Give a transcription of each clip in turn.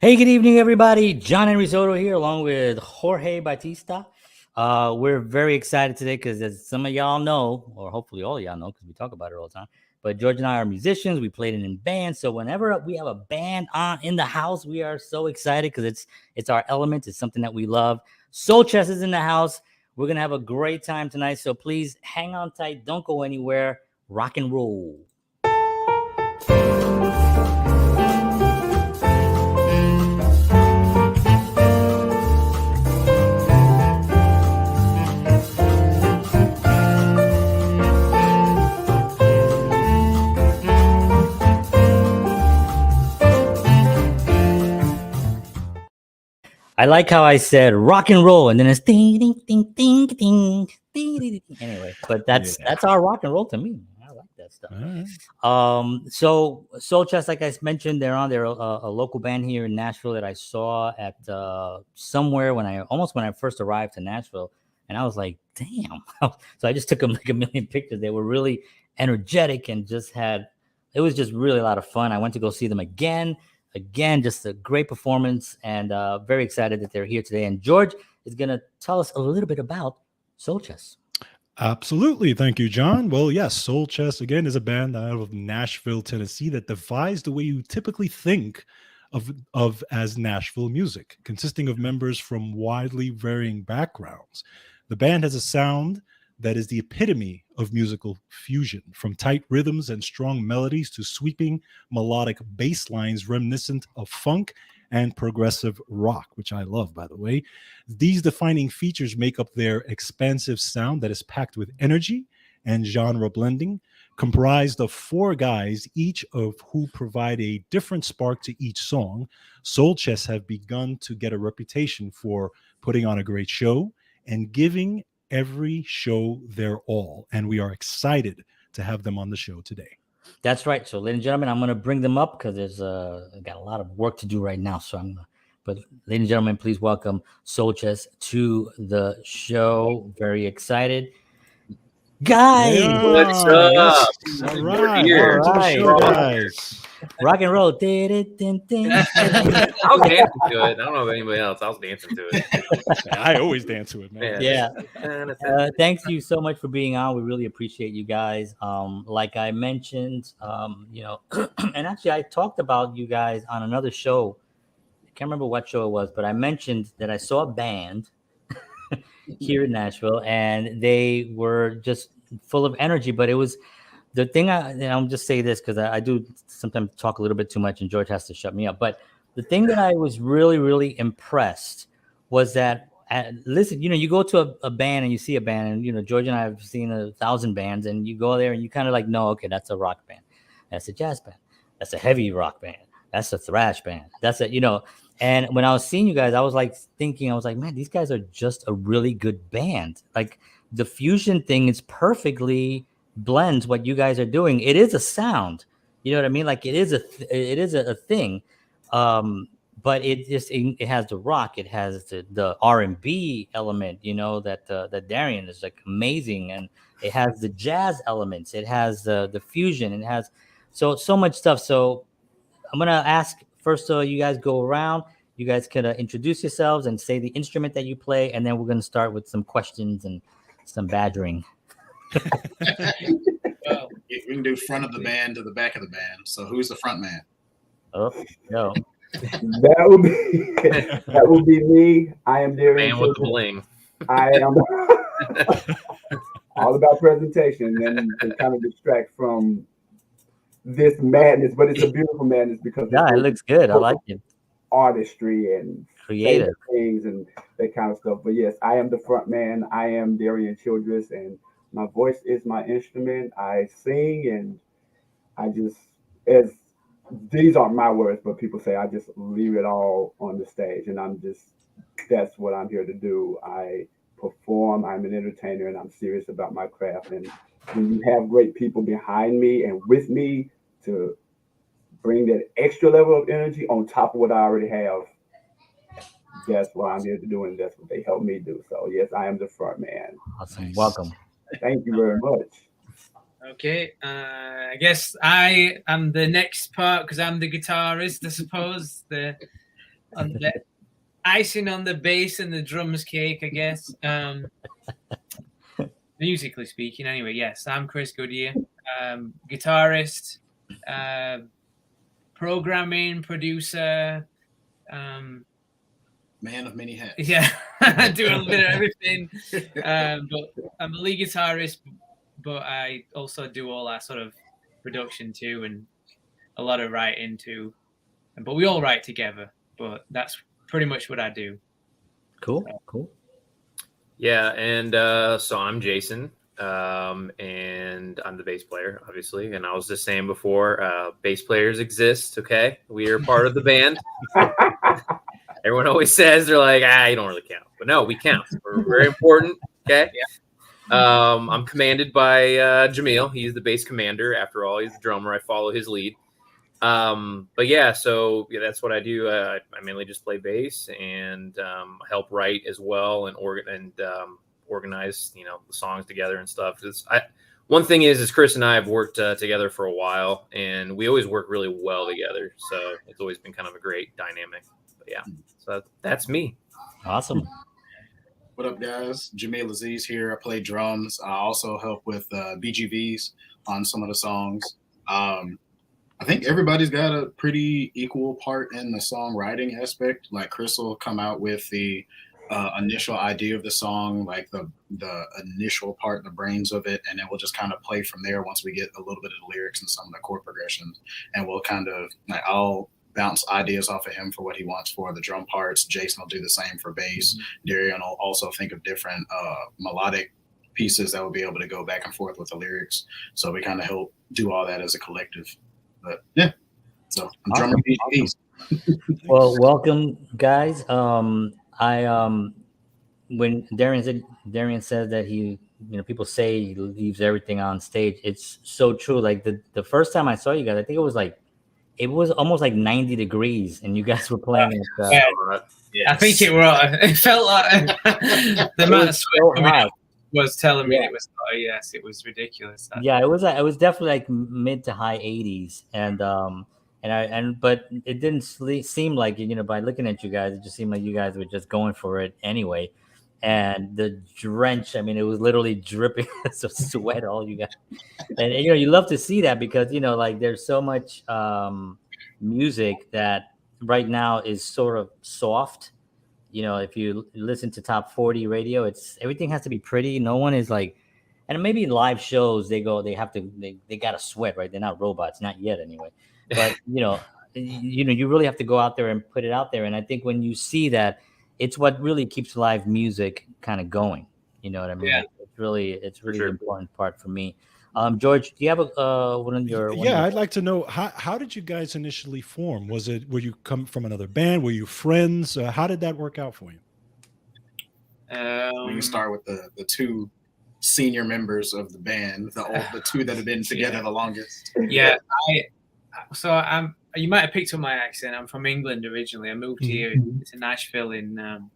Hey, good evening, everybody. John Henry Soto here, along with Jorge Batista. We're very excited today because, as some of y'all know, or hopefully all of y'all know, because we talk about it all the time, but George and I are musicians. We played in bands, so whenever we have a band on in the house, we are so excited because it's our element. It's something that we love. SOULCHESS is in the house. We're gonna have a great time tonight, so please hang on tight. Don't go anywhere. Rock and roll. I like how I said rock and roll, and then it's ding, ding, ding, ding, ding, ding, ding. Anyway, but that's our rock and roll to me. I like that stuff. Right. So SOULCHESS, like I mentioned, they're a local band here in Nashville that I saw at somewhere when I first arrived to Nashville, and I was like, damn. So I just took them like a million pictures. They were really energetic and it was just really a lot of fun. I went to go see them again, just a great performance, and very excited that they're here today. And George is going to tell us a little bit about SOULCHESS. Absolutely. Thank you, John. Well, yes, SOULCHESS, again, is a band out of Nashville, Tennessee that defies the way you typically think of as Nashville music, consisting of members from widely varying backgrounds. The band has a sound that is the epitome of musical fusion, from tight rhythms and strong melodies to sweeping melodic bass lines reminiscent of funk and progressive rock, which I love, by the way. These defining features make up their expansive sound that is packed with energy and genre blending, comprised of four guys, each of who provide a different spark to each song. SOULCHESS have begun to get a reputation for putting on a great show and giving every show their all, and we are excited to have them on the show today. That's right. So, ladies and gentlemen, I'm going to bring them up because I got a lot of work to do right now. But ladies and gentlemen, please welcome SOULCHESS to the show. Very excited. Guys, what's up? All right, guys. Rock and roll. I was dancing to it. I don't know if anybody else. I was dancing to it. I always dance to it, man. Yeah. Thanks you so much for being on. We really appreciate you guys. Like I mentioned, and actually I talked about you guys on another show. I can't remember what show it was, but I mentioned that I saw a band here in Nashville, and they were just full of energy. But it was the thing. I'll just say this because I do sometimes talk a little bit too much, and George has to shut me up. But the thing that I was really, really impressed was that, listen, you go to a band and you see a band, and George and I have seen 1,000 bands, and you go there and you kind of like, no, okay, that's a rock band, that's a jazz band, that's a heavy rock band, that's a thrash band, that's a. And when I was seeing you guys, I was like, man, these guys are just a really good band. Like the fusion thing is perfectly blends what you guys are doing. It is a sound, you know what I mean? Like it is a thing. But it has the rock, it has the R&B element, that Derrian is like amazing, and it has the jazz elements, it has the fusion, it has so much stuff. So I'm gonna ask first, you guys go around. You guys can introduce yourselves and say the instrument that you play, and then we're gonna start with some questions and some badgering. Well, we can do front of the band to the back of the band. So who's the front man? Oh, no. That would be me. I am Derrian Man with the bling. I am all about presentation and to kind of distract from this madness, but it's a beautiful madness because it looks good. I like it. Artistry and creative things and that kind of stuff. But yes, I am the front man. I am Derrian Childress, and my voice is my instrument. I sing, and I just, as these aren't my words, but people say, I just leave it all on the stage, and that's what I'm here to do. I perform, I'm an entertainer, and I'm serious about my craft. And when you have great people behind me and with me to bring that extra level of energy on top of what I already have, that's what I'm here to do, and that's what they help me do. So yes, I am the front man. Awesome. Welcome. Thank you very much. Okay, I guess I am the next part because I'm the guitarist, I suppose. on the icing on the bass and the drums cake, I guess. Musically speaking, anyway, yes, I'm Chris Goodyear, guitarist, programming, producer, Man of many hats. yeah, I do a bit of everything. But I'm a lead guitarist, but I also do all that sort of production too, and a lot of writing too. But we all write together. But that's pretty much what I do. Cool. Yeah, and so I'm Jason, and I'm the bass player, obviously. And I was just saying before, bass players exist. Okay, we are part of the band. Everyone always says they're like, you don't really count, but no, we count. We're very important. Okay. Yeah. I'm commanded by Jameel. He's the bass commander. After all, he's the drummer. I follow his lead. But yeah, so yeah, that's what I do. I mainly just play bass and help write as well, and organize, the songs together and stuff. One thing is Chris and I have worked together for a while, and we always work really well together. So it's always been kind of a great dynamic. But yeah, so that's me. Awesome. What up, guys? Jameel Aziz here. I play drums. I also help with BGVs on some of the songs. I think everybody's got a pretty equal part in the songwriting aspect. Like Chris will come out with the initial idea of the song, like the initial part, the brains of it, and then we'll just kind of play from there once we get a little bit of the lyrics and some of the chord progressions. And we'll kind of I'll bounce ideas off of him for what he wants for the drum parts. Jason will do the same for bass. Mm-hmm. Derrian will also think of different melodic pieces that will be able to go back and forth with the lyrics. So we kind of help do all that as a collective. But yeah, so I'm drumming BGVs. Well, welcome, guys. When Derrian says that he, people say he leaves everything on stage. It's so true. Like the first time I saw you guys, I think it was almost like 90 degrees, and you guys were playing. I think it felt like the amount of sweat was telling me it was. Oh yes, it was ridiculous. Yeah, it was definitely like mid to high 80s, but it didn't seem like, by looking at you guys, it just seemed like you guys were just going for it anyway. And the drench, it was literally dripping of sweat, all you guys. And you love to see that because like there's so much music that right now is sort of soft. If you listen to top 40 radio, everything has to be pretty. No one is like, and maybe live shows they gotta sweat, right? They're not robots, not yet anyway. But you really have to go out there and put it out there. And I think when you see that, it's what really keeps live music kind of going. You know what I mean? Yeah. It's really an important part for me. George, do you have I'd like to know how did you guys initially form? Were you come from another band? Were you friends? How did that work out for you? We can start with the two senior members of the band, the two that have been together the longest. Yeah, you might have picked up my accent. I'm from England originally. I moved here to Nashville in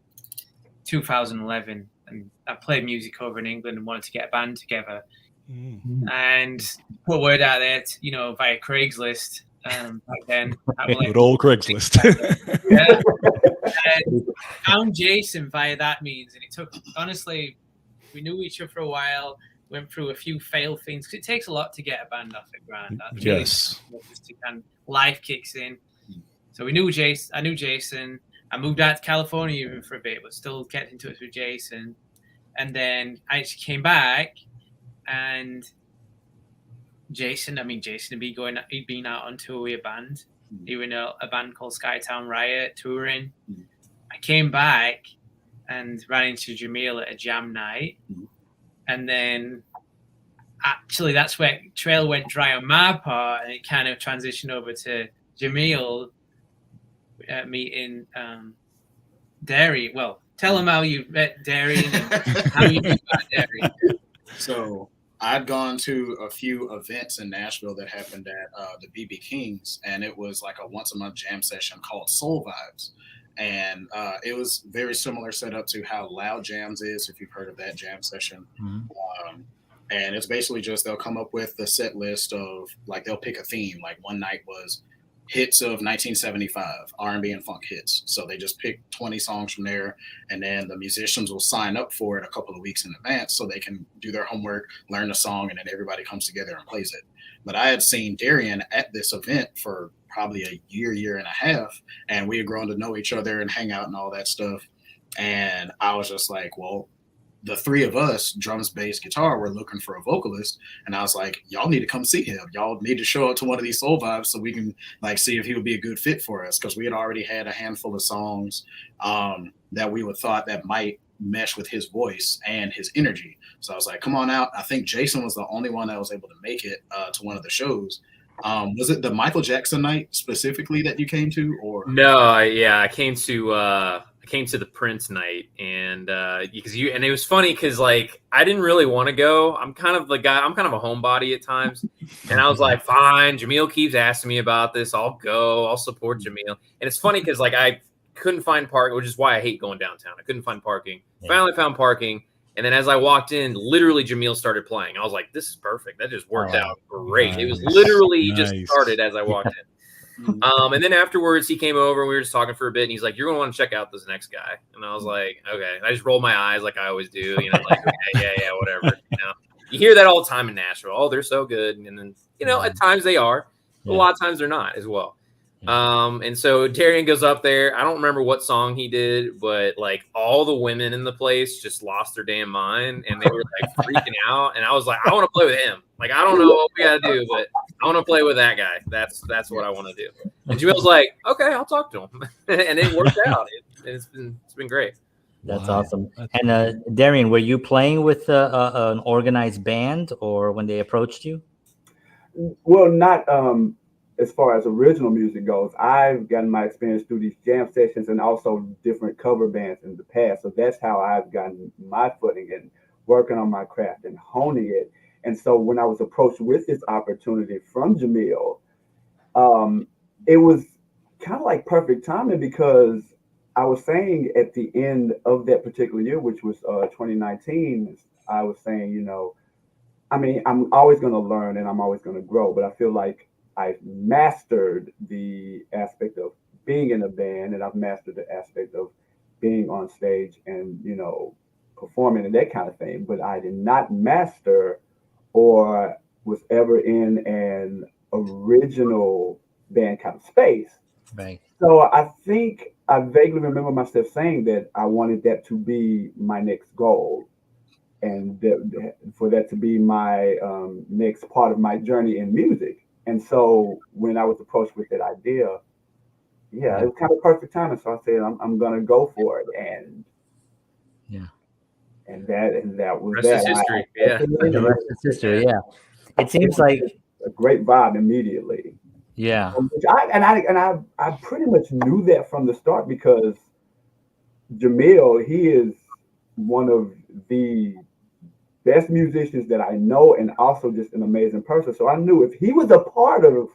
2011, and I played music over in England and wanted to get a band together. And put word out there, via Craigslist back then. Good old Craigslist. Yeah. And found Jason via that means, and it took, honestly, we knew each other for a while. Went through a few failed things because it takes a lot to get a band off the ground. Yes. Life kicks in. So we knew Jason. I knew Jason. I moved out to California even for a bit, but still kept in touch with Jason. And then I actually came back. And Jason had been out on tour with a band. He was in a band called Skytown Riot touring. I came back and ran into Jameel at a jam night. And then actually that's where trail went dry on my part, and it kind of transitioned over to Jameel meeting Derrian. Well, tell him how you met Derrian and how you met Derrian. So I'd gone to a few events in Nashville that happened at the BB King's, and it was like a once-a-month jam session called Soul Vibes. And it was very similar setup to how Loud Jams is, if you've heard of that jam session. And it's basically just they'll come up with the set list of, like, they'll pick a theme. Like one night was hits of 1975, R&B and funk hits. So they just pick 20 songs from there, and then the musicians will sign up for it a couple of weeks in advance so they can do their homework, learn the song, and then everybody comes together and plays it. But I had seen Derrian at this event for probably a year and a half, and we had grown to know each other and hang out and all that stuff. And I was just like, well, the three of us, drums, bass, guitar, were looking for a vocalist. And I was like, y'all need to come see him. Y'all need to show up to one of these Soul Vibes so we can like see if he would be a good fit for us. Because we had already had a handful of songs that we would thought that might mesh with his voice and his energy. So I was like, come on out. I think Jason was the only one that was able to make it to one of the shows. Was it the Michael Jackson night specifically that you came to, or No, I came to the Prince night, and because and it was funny because like I didn't really want to go. I'm kind of a homebody at times, and I was like, fine. Jameel keeps asking me about this. I'll go. I'll support Jameel. And it's funny because like I couldn't find parking, which is why I hate going downtown. I couldn't find parking. Yeah. Finally found parking. And then as I walked in, literally Jameel started playing. I was like, this is perfect. That just worked out great. Nice. It was literally just started as I walked in. And then afterwards he came over and we were just talking for a bit, and he's like, you're going to want to check out this next guy. And I was like, okay. And I just rolled my eyes like I always do, like, okay, yeah, whatever. You hear that all the time in Nashville. Oh, they're so good. And then, at times they are. A lot of times they're not as well. And so Derrian goes up there. I don't remember what song he did, but like all the women in the place just lost their damn mind, and they were like freaking out. And I was like, I want to play with him. Like, I don't know what we got to do, but I want to play with that guy. That's what I want to do. And Jameel's like, okay, I'll talk to him. And it worked out. It's been great. That's awesome. And Derrian, were you playing with an organized band, or when they approached you? Well, not as far as original music goes. I've gotten my experience through these jam sessions and also different cover bands in the past. So that's how I've gotten my footing and working on my craft and honing it. And so when I was approached with this opportunity from Jameel, it was kind of like perfect timing, because I was saying at the end of that particular year, which was 2019, I was saying, I'm always going to learn and I'm always going to grow, but I feel like I've mastered the aspect of being in a band, and I've mastered the aspect of being on stage and, performing and that kind of thing. But I did not master or was ever in an original band kind of space. Right. So I think I vaguely remember myself saying that I wanted that to be my next goal, and for that to be my next part of my journey in music. And so when I was approached with that idea, it was kind of perfect timing. So I said, I'm gonna go for it, and that was rest is history. The rest is history. Yeah, it seems like a great vibe immediately. Yeah, I pretty much knew that from the start, because Jameel, he is one of the best musicians that I know, and also just an amazing person. So I knew if he was a part of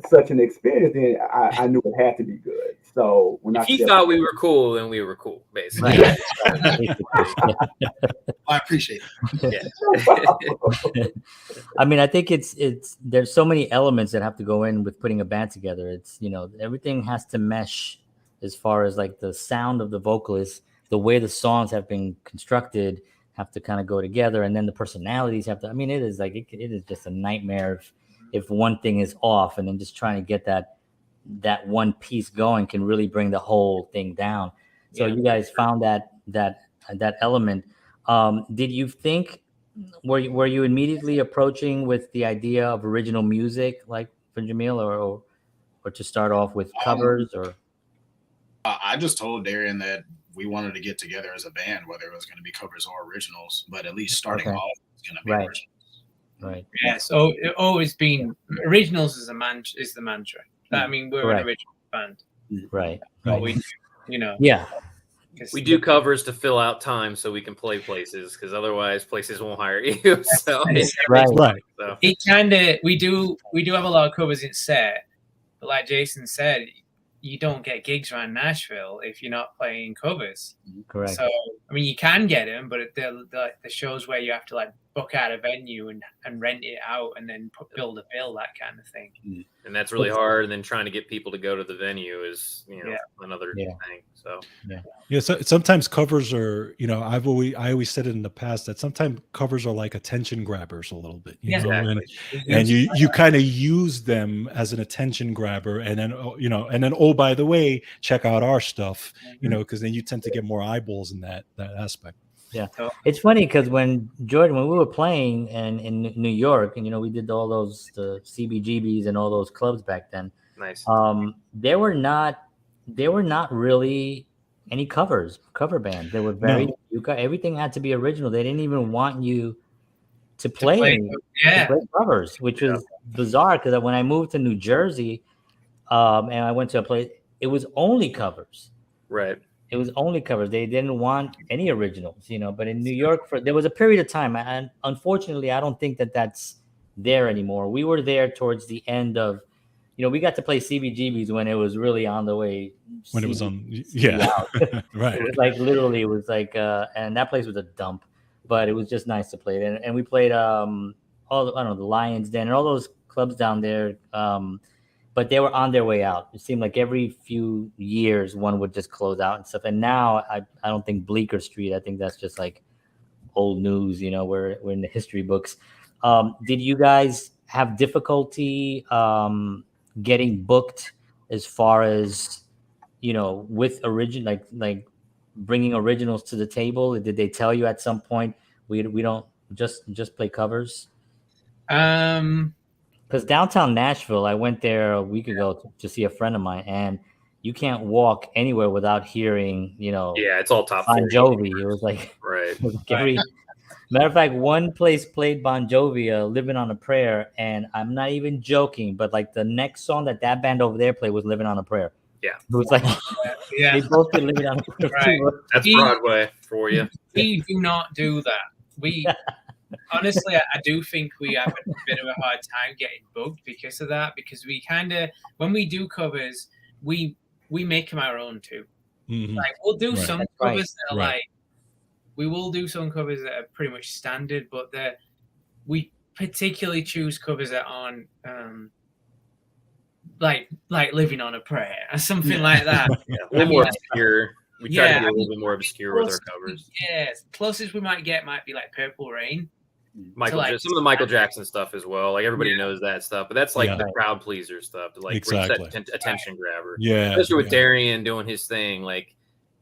such an experience, then I knew it had to be good. So when if he thought we were cool, then we were cool, basically. Right. I appreciate it. Yeah. I mean, I think it's there's so many elements that have to go in with putting a band together. It's everything has to mesh, as far as like the sound of the vocalist, the way the songs have been constructed have to kind of go together, and then the personalities have to. I mean, it is just a nightmare if one thing is off, and then just trying to get that one piece going can really bring the whole thing down. So you guys found that element. Did you think were you immediately approaching with the idea of original music, like for Jameel, or to start off with covers, or? I just told Derrian that we wanted to get together as a band, whether it was going to be covers or originals, but at least starting off it's going to be originals. Right. Yeah. So it always been originals is the mantra. I mean, we're an original band. Right. We, Yeah. We do covers to fill out time so we can play places, because otherwise places won't hire you. So right. So. We do have a lot of covers in set, but like Jason said, you don't get gigs around Nashville if you're not playing covers. Correct. So I mean, you can get them, but the shows where you have to like book out a venue and rent it out and then build a bill, that kind of thing. And that's really hard. And then trying to get people to go to the venue is, another thing. So So sometimes covers are, I always said it in the past that sometimes covers are like attention grabbers a little bit, you know, and you kind of use them as an attention grabber, and then oh, by the way, check out our stuff, because then you tend to get more eyeballs in that aspect. Yeah, it's funny because when we were playing in New York, and we did all those the CBGBs and all those clubs back then. Nice. There were not really any cover bands. They were very everything had to be original. They didn't even want you to play covers, which was bizarre because when I moved to New Jersey, and I went to a place, it was only covers. Right. It was only covers. They didn't want any originals, But in New York, there was a period of time, and unfortunately, I don't think that that's there anymore. We were there towards the end of, we got to play CBGBs when it was really on the way. When it was on, right. It was like literally, it was like, and that place was a dump, but it was just nice to play. And we played the Lions Den and all those clubs down there. But they were on their way out. It seemed like every few years one would just close out and stuff. And now I don't think Bleecker Street. I think that's just like old news. We're in the history books. Did you guys have difficulty getting booked as far as with like bringing originals to the table? Did they tell you at some point we don't just play covers? Because downtown Nashville, I went there a week ago to see a friend of mine, and you can't walk anywhere without hearing, it's all top Bon Jovi. It was like, matter of fact, one place played Bon Jovi, "Living on a Prayer," and I'm not even joking, but like the next song that band over there played was "Living on a Prayer." Yeah, it was like, they both did "Living on a Prayer." Right. That's Broadway for you. We do not do that. Honestly, I do think we have a bit of a hard time getting booked because of that. Because we kind of, when we do covers, we make them our own too. Mm-hmm. Like we'll do some covers that are right. we will do some covers that are pretty much standard, but we particularly choose covers that aren't like "Living on a Prayer" or something like that. A little more obscure. We try to be a little bit more obscure with our covers. Yes, closest we might get might be like "Purple Rain." Some of the Michael Jackson stuff as well. Like everybody knows that stuff, but that's like the crowd pleaser stuff, like attention grabber. Yeah, especially with Derrian doing his thing. Like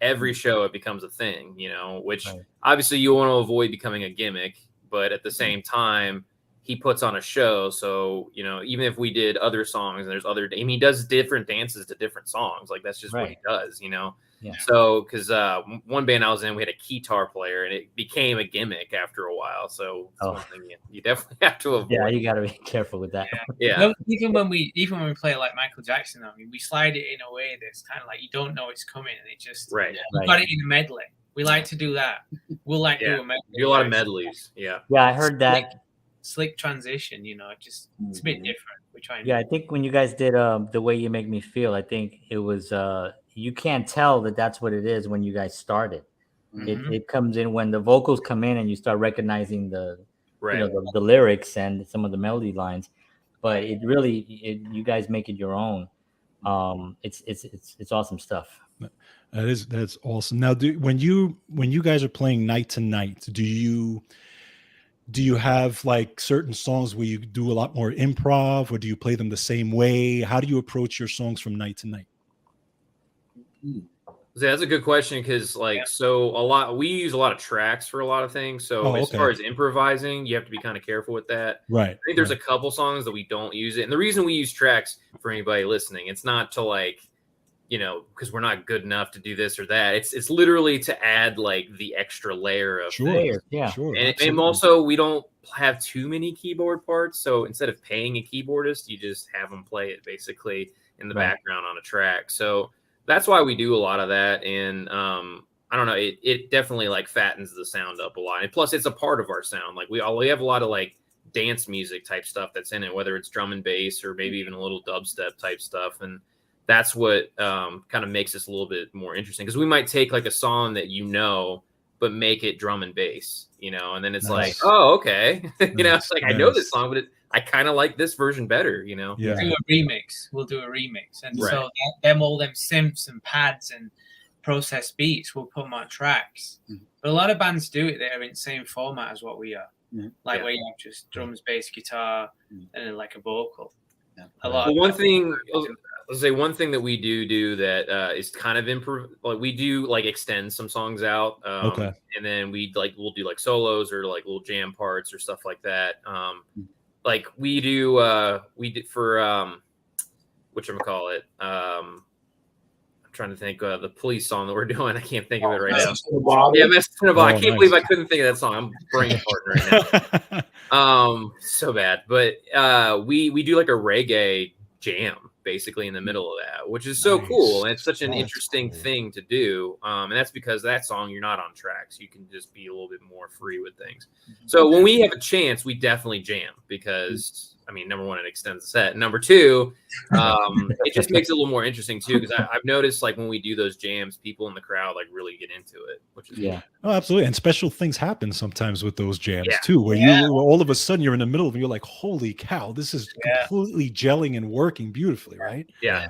every show, it becomes a thing, which obviously you want to avoid becoming a gimmick, but at the same time, he puts on a show. So even if we did other songs and there's other, he does different dances to different songs. Like that's just what he does, Yeah. So, because one band I was in, we had a guitar player, and it became a gimmick after a while. So, one thing you definitely have to avoid. Yeah, you got to be careful with that. Yeah. No, even when we play like Michael Jackson, we slide it in a way that's kind of like you don't know it's coming, and it just got it in a medley. We like to do that. We'll do a medley. Do a lot of medleys. Yeah. Yeah, I heard that. Slick transition, it's a bit different. We're trying. Yeah, I think when you guys did "The Way You Make Me Feel," I think it was. You can't tell that that's what it is when you guys started. Mm-hmm. It comes in when the vocals come in and you start recognizing the lyrics and some of the melody lines, but it really you guys make it your own. It's awesome stuff. That's awesome. Now, when you guys are playing night to night, do you have like certain songs where you do a lot more improv, or do you play them the same way? How do you approach your songs from night to night? That's a good question because, we use a lot of tracks for a lot of things. So as far as improvising, you have to be kind of careful with that. Right. I think there's a couple songs that we don't use it, and the reason we use tracks for anybody listening, it's not to because we're not good enough to do this or that. It's literally to add like the extra layer of things. Yeah, sure. And also we don't have too many keyboard parts, so instead of paying a keyboardist, you just have them play it basically in the background on a track. So that's why we do a lot of that. And I don't know, it definitely like fattens the sound up a lot. And plus it's a part of our sound. Like we have a lot of like dance music type stuff that's in it, whether it's drum and bass or maybe even a little dubstep type stuff. And that's what kind of makes us a little bit more interesting, because we might take like a song that but make it drum and bass, you know, and then it's Nice. like, oh, okay. You know, Nice, it's like, I know this nice. song, but I kind of like this version better, you know? Yeah. Do a remix. We'll do a remix, and Right. so all them synths and pads and processed beats, we'll put them on tracks. But a lot of bands do it. They're in the same format as what we are, like where you have just drums, bass, guitar, and then like a vocal. A lot. Well, one thing that we do that is kind of improve. Like we do like extend some songs out, Okay. and then we'll do like solos or like little jam parts or stuff like that. Like we did for whatchamacallit, I'm trying to think the police song that we're doing. I can't think of it right now. Yeah, Message in a Bottle. I can't believe I couldn't think of that song. I'm brain farting right now. So bad. But we do like a reggae jam basically in the middle of that, which is so cool, and it's such an interesting thing to do. And that's because that song you're not on tracks. You can just be a little bit more free with things. So when we have a chance, we definitely jam because I mean, number one, it extends the set. Number two, it just makes it a little more interesting too. Because I've noticed, like when we do those jams, people in the crowd like really get into it, which is cool. Oh, absolutely. And special things happen sometimes with those jams too, where you all of a sudden you're in the middle of it, and you're like, "Holy cow, this is completely gelling and working beautifully!" Right? Yeah.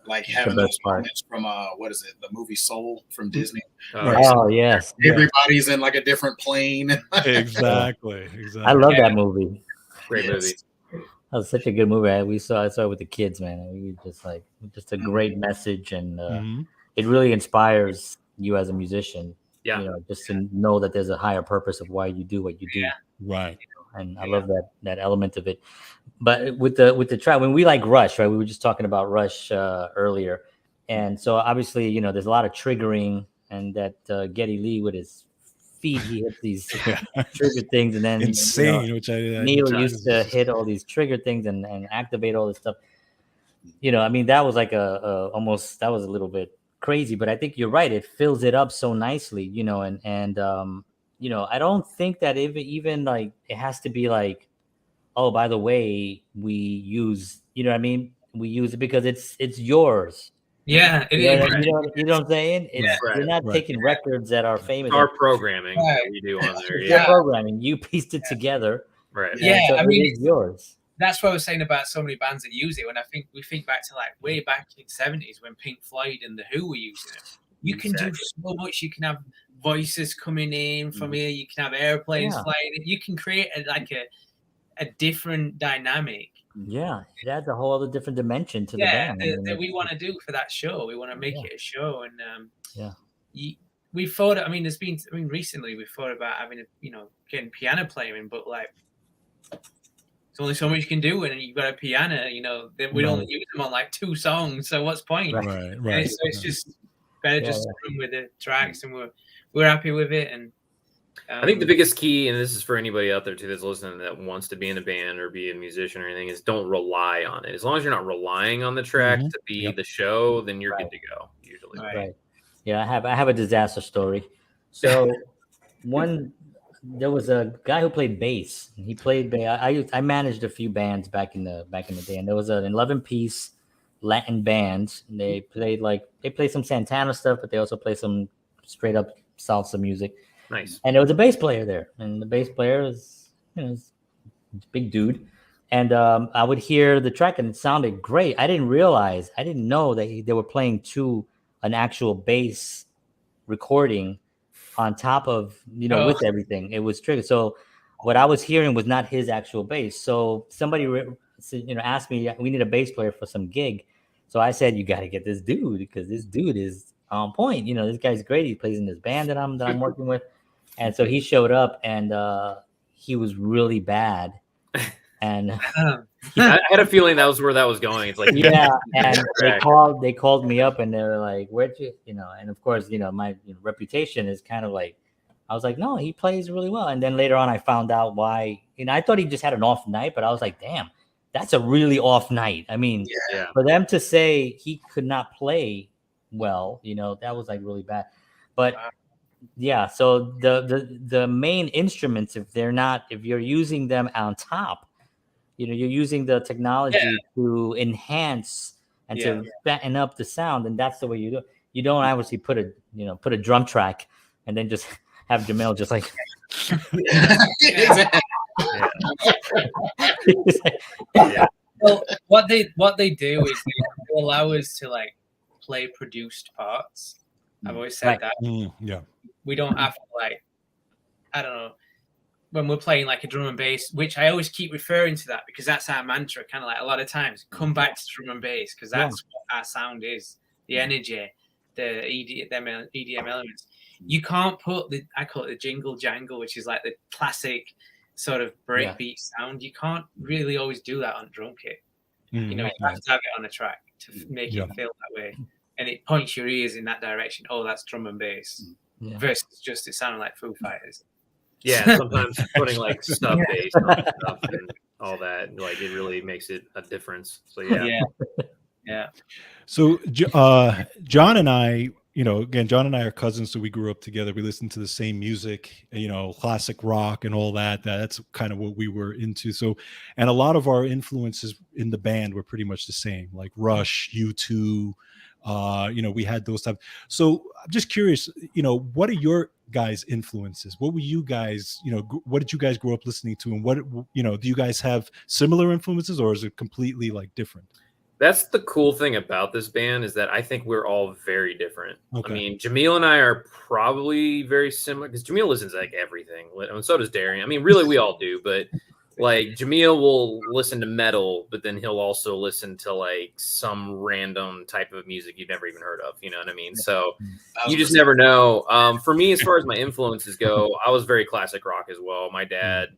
Like having those moments from what is it? The movie Soul from Disney. Oh yes. Everybody's in like a different plane. Exactly. I love that movie. Great movie. That was such a good movie. I saw it with the kids, man. We just a great message, and it really inspires you as a musician. Yeah, you know, just to know that there's a higher purpose of why you do what you do. Right. And I love that element of it. But with the track, when we like Rush, right? We were just talking about Rush earlier, and so obviously, you know, there's a lot of triggering, and that Geddy Lee with his feet, he hits these trigger things, and then insane. You know, which Neil used to hit all these trigger things and activate all this stuff. You know, I mean, that was like almost, that was a little bit crazy, but I think you're right. It fills it up so nicely, you know, and you know, I don't think that even like it has to be like, oh, by the way, we use, you know what I mean? We use it because it's yours. Yeah, it is. You know what I'm saying? You're not taking records that are famous. Our programming that we do on there. Yeah, programming. You pieced it together. Right. Yeah, so I mean, it's yours. That's what I was saying about so many bands that use it. When we think back to like way back in the 70s when Pink Floyd and the Who were using it. You can do so much. You can have voices coming in from here. You can have airplanes flying. You can create a different dynamic. Yeah, it adds a whole other different dimension to the band. That we want to do for that show. We want to make it a show, and we thought. I mean, recently we thought about having getting piano playing, but like there's only so much you can do when you've got a piano. You know, we don't use them on like 2 songs, so what's the point? Right. So it's just better just run with the tracks, and we're happy with it, and. I think the biggest key, and this is for anybody out there too that's listening that wants to be in a band or be a musician or anything, is don't rely on it. As long as you're not relying on the track to be the show, then you're good to go. Usually, right? Yeah, I have a disaster story. So there was a guy who played bass. He played bass. I managed a few bands back in the day, and there was an 11-piece Latin band. They play some Santana stuff, but they also play some straight up salsa music. Nice. And there was a bass player there, and the bass player is, a big dude. And I would hear the track, and it sounded great. I didn't know that they were playing to an actual bass recording on top of, with everything. It was triggered. So what I was hearing was not his actual bass. So somebody, asked me, we need a bass player for some gig. So I said, you got to get this dude, because this dude is on point. This guy's great. He plays in this band that I'm working with. And so he showed up, and he was really bad. And I had a feeling that was where that was going. It's like, and they called me up, and they were like, where'd you, and of course, my reputation is kind of like, I was like, no, he plays really well. And then later on, I found out why. I thought he just had an off night, but I was like, damn, that's a really off night. I mean, for them to say he could not play well, that was like really bad. But so the main instruments, if you're using them on top, you're using the technology to enhance and to fatten up the sound, and that's the way you do it. You don't obviously put a drum track and then just have Jameel just like Exactly. Yeah. Well, what they do is they allow us to like play produced parts. I've always said Right. that Yeah. we don't have to like, I don't know, when we're playing like a drum and bass, which I always keep referring to that because that's our mantra. Kind of like a lot of times, come back to drum and bass because that's what our sound is, the energy, the EDM elements. You can't put I call it the jingle jangle, which is like the classic sort of breakbeat sound. You can't really always do that on drum kit. You know, you have to have it on a track to make it feel that way, and it points your ears in that direction. Oh, that's drum and bass versus just it sounding like Foo Fighters. Yeah, and sometimes putting like sub bass on stuff and all that, like it really makes it a difference. So yeah. So John and I, you know, again, John and I are cousins, so we grew up together. We listened to the same music, you know, classic rock and all that. That's kind of what we were into. So, and a lot of our influences in the band were pretty much the same, like Rush, U2. You know, we had those types. So I'm just curious, you know, what are your guys' influences? What were you guys, you know, what did you guys grow up listening to? And what, you know, do you guys have similar influences or is it completely like different? That's the cool thing about this band is that I think we're all very different. Okay. I mean, Jameel and I are probably very similar because Jameel listens to like everything, and so does Derrian. I mean, really, we all do, but like Jameel will listen to metal, but then he'll also listen to like some random type of music you've never even heard of. You know what I mean? So you just never know. For me, as far as my influences go, I was very classic rock as well. My dad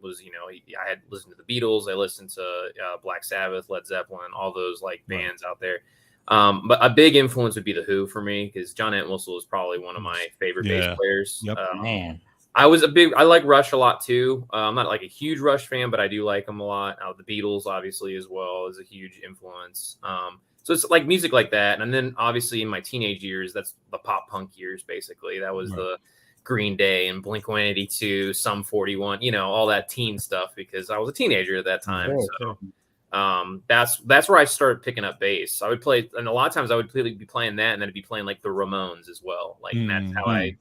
was, you know, I had listened to the Beatles. I listened to Black Sabbath, Led Zeppelin, all those like bands out there. But a big influence would be the Who for me because John Entwistle is probably one of my favorite bass players. Yep. Man. I like Rush a lot too. I'm not like a huge Rush fan, but I do like them a lot. The Beatles, obviously, as well, is a huge influence. So it's like music like that. And then obviously in my teenage years, that's the pop punk years, basically. That was the Green Day and Blink-182, Sum 41, you know, all that teen stuff because I was a teenager at that time. That's where I started picking up bass. I would play, and a lot of times I would be playing that and then I'd be playing like the Ramones as well. Like that's how I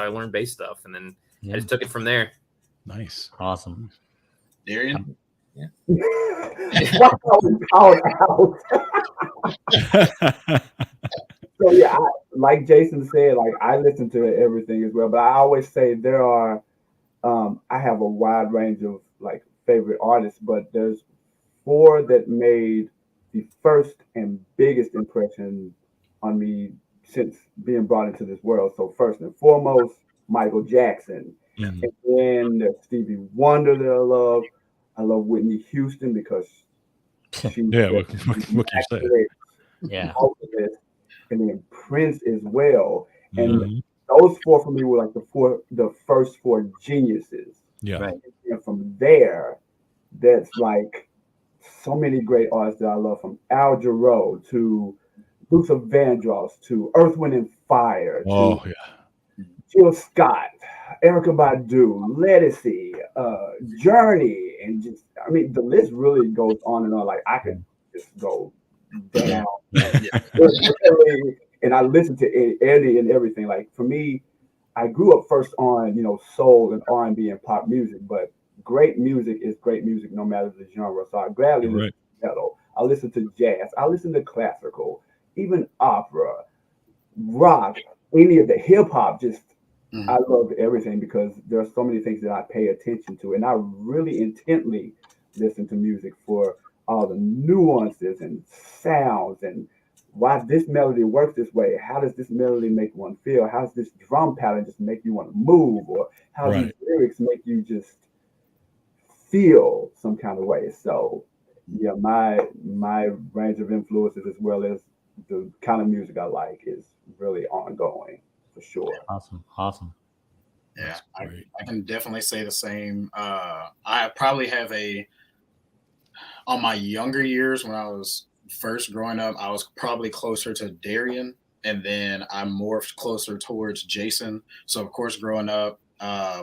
learned bass stuff. And then I just took it from there. Nice. Awesome. Derrian? So yeah, like Jason said, like I listen to everything as well, but I always say there are I have a wide range of like favorite artists, but there's 4 that made the first and biggest impression on me since being brought into this world. So first and foremost, Michael Jackson. And then there's Stevie Wonder that I love. I love Whitney Houston because she what can you say? Yeah. And then Prince as well. And those 4 for me were like the first 4 geniuses. Yeah. Right. And from there, that's like so many great artists that I love, from Al Jarreau to Luther Vandross to Earth, Wind and Fire to Jill Scott, Erykah Badu, Ledisi, Journey, and just, I mean, the list really goes on and on. Like I could just go down. And I listen to Eddie and everything. Like for me, I grew up first on, you know, soul and R&B and pop music, but great music is great music no matter the genre. So I gladly listen to metal. I listen to jazz. I listen to classical, even opera, rock, any of the hip hop. Just I love everything because there are so many things that I pay attention to, and I really intently listen to music for all the nuances and sounds and why this melody works this way. How does this melody make one feel? How does this drum pattern just make you want to move? Or how these lyrics make you just feel some kind of way? So yeah, my range of influences as well as the kind of music I like is really ongoing for sure. Awesome. Yeah, I can definitely say the same. I probably have on my younger years when I was first growing up, I was probably closer to Derrian, and then I morphed closer towards Jason. So of course, growing up,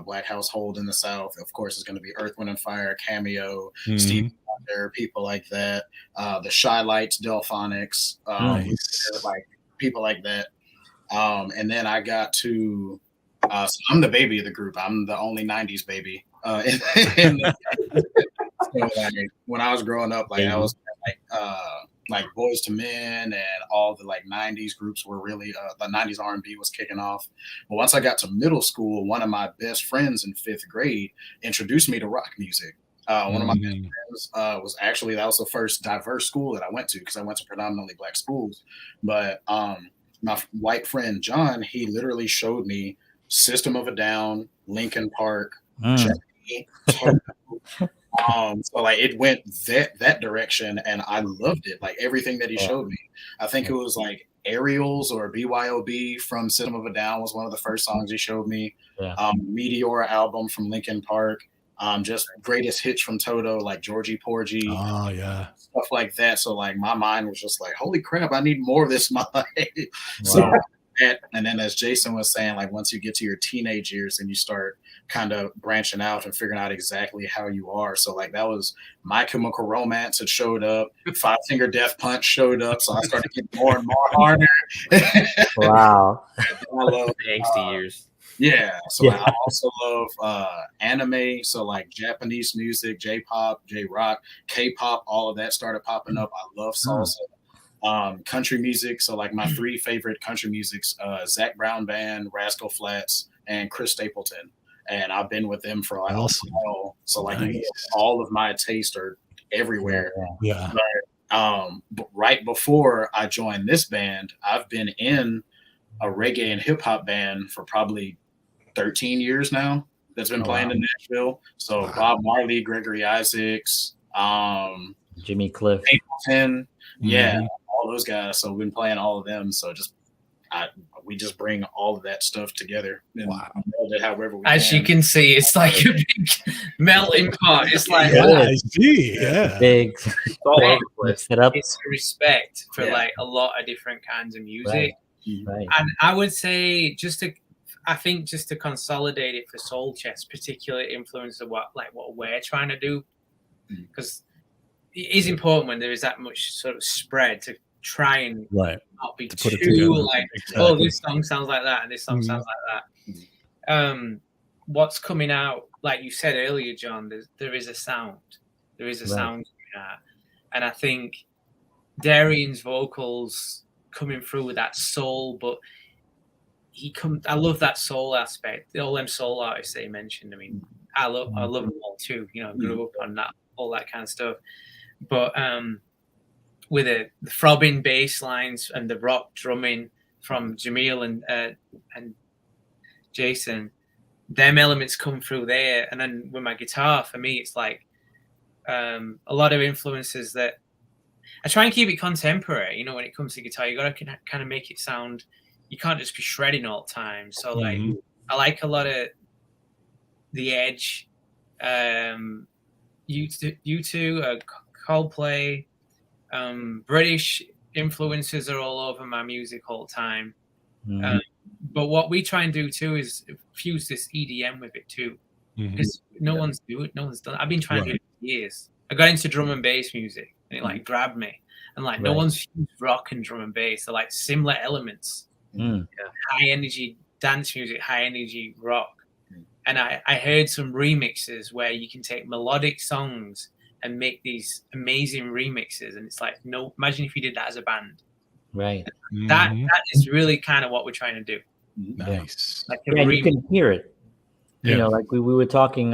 Black household in the South, of course, is going to be Earth, Wind and Fire, Cameo, Steve Wonder, people like that. The Shy Lights, Delphonics, like people like that. And then I got to So I'm the baby of the group. I'm the only '90s baby. When I was growing up, like I was like Boys to Men and all the like '90s groups were really the '90s R&B was kicking off. But once I got to middle school, one of my best friends in 5th grade introduced me to rock music. One of my best friends was actually, that was the first diverse school that I went to, because I went to predominantly Black schools. But my white friend John, he literally showed me System of a Down, Linkin Park, Jackie, so like it went that direction, and I loved it. Like everything that he showed me. I think it was like Aerials or BYOB from System of a Down was one of the first songs he showed me. Meteor album from Linkin Park. Just greatest hits from Toto, like Georgie Porgy. Oh yeah, stuff like that. So like my mind was just like, holy crap, I need more of this in my life. So and then as Jason was saying, like once you get to your teenage years and you start kind of branching out and figuring out exactly how you are. So like that was My Chemical Romance had showed up, Five Finger Death Punch showed up. So I started getting more and more harder. Wow. I love angsty years. Yeah. So I also love anime. So like Japanese music, J-pop, J-rock, K-pop, all of that started popping up. I love salsa. Country music. So like my 3 favorite country musics, Zac Brown Band, Rascal Flatts, and Chris Stapleton. And I've been with them for like a while. So like all of my tastes are everywhere. Yeah. But right before I joined this band, I've been in a reggae and hip hop band for probably 13 years now. That's been playing in Nashville. So Bob Marley, Gregory Isaacs, Jimmy Cliff, Stapleton, all those guys. So we've been playing all of them. So we just bring all of that stuff together and build it however we As you can see, it's like a big melting pot. It's like I see. Yeah, big. It's all over the place. Set up. It's respect for like a lot of different kinds of music. Right. And I would say just to consolidate it for SOULCHESS, particularly influence of what we're trying to do, because it is important when there is that much sort of spread to try and not be too like, oh, this song sounds like that and this song sounds like that. What's coming out, like you said earlier, John, there is a sound. There is a sound coming out. And I think Derrian's vocals coming through with that soul, but I love that soul aspect. All them soul artists they mentioned. I mean, I love them all too. You know, grew up on that, all that kind of stuff. But with the throbbing bass lines and the rock drumming from Jameel and Jason, them elements come through there. And then with my guitar, for me, it's like a lot of influences that I try and keep it contemporary. You know, when it comes to guitar, you got to kind of make it sound. You can't just be shredding all the time. So like, I like a lot of The Edge, U2, Coldplay, British influences are all over my music all the time. But what we try and do too is fuse this EDM with it too, because no one's done. I've been trying to do it for years. I got into drum and bass music, and it like grabbed me. And like no one's fused rock and drum and bass. They're like similar elements. High energy dance music, high energy rock. And I heard some remixes where you can take melodic songs and make these amazing remixes. And it's like, no, imagine if you did that as a band. Right. That is really kind of what we're trying to do. Nice. Like you can hear it. You know, like we were talking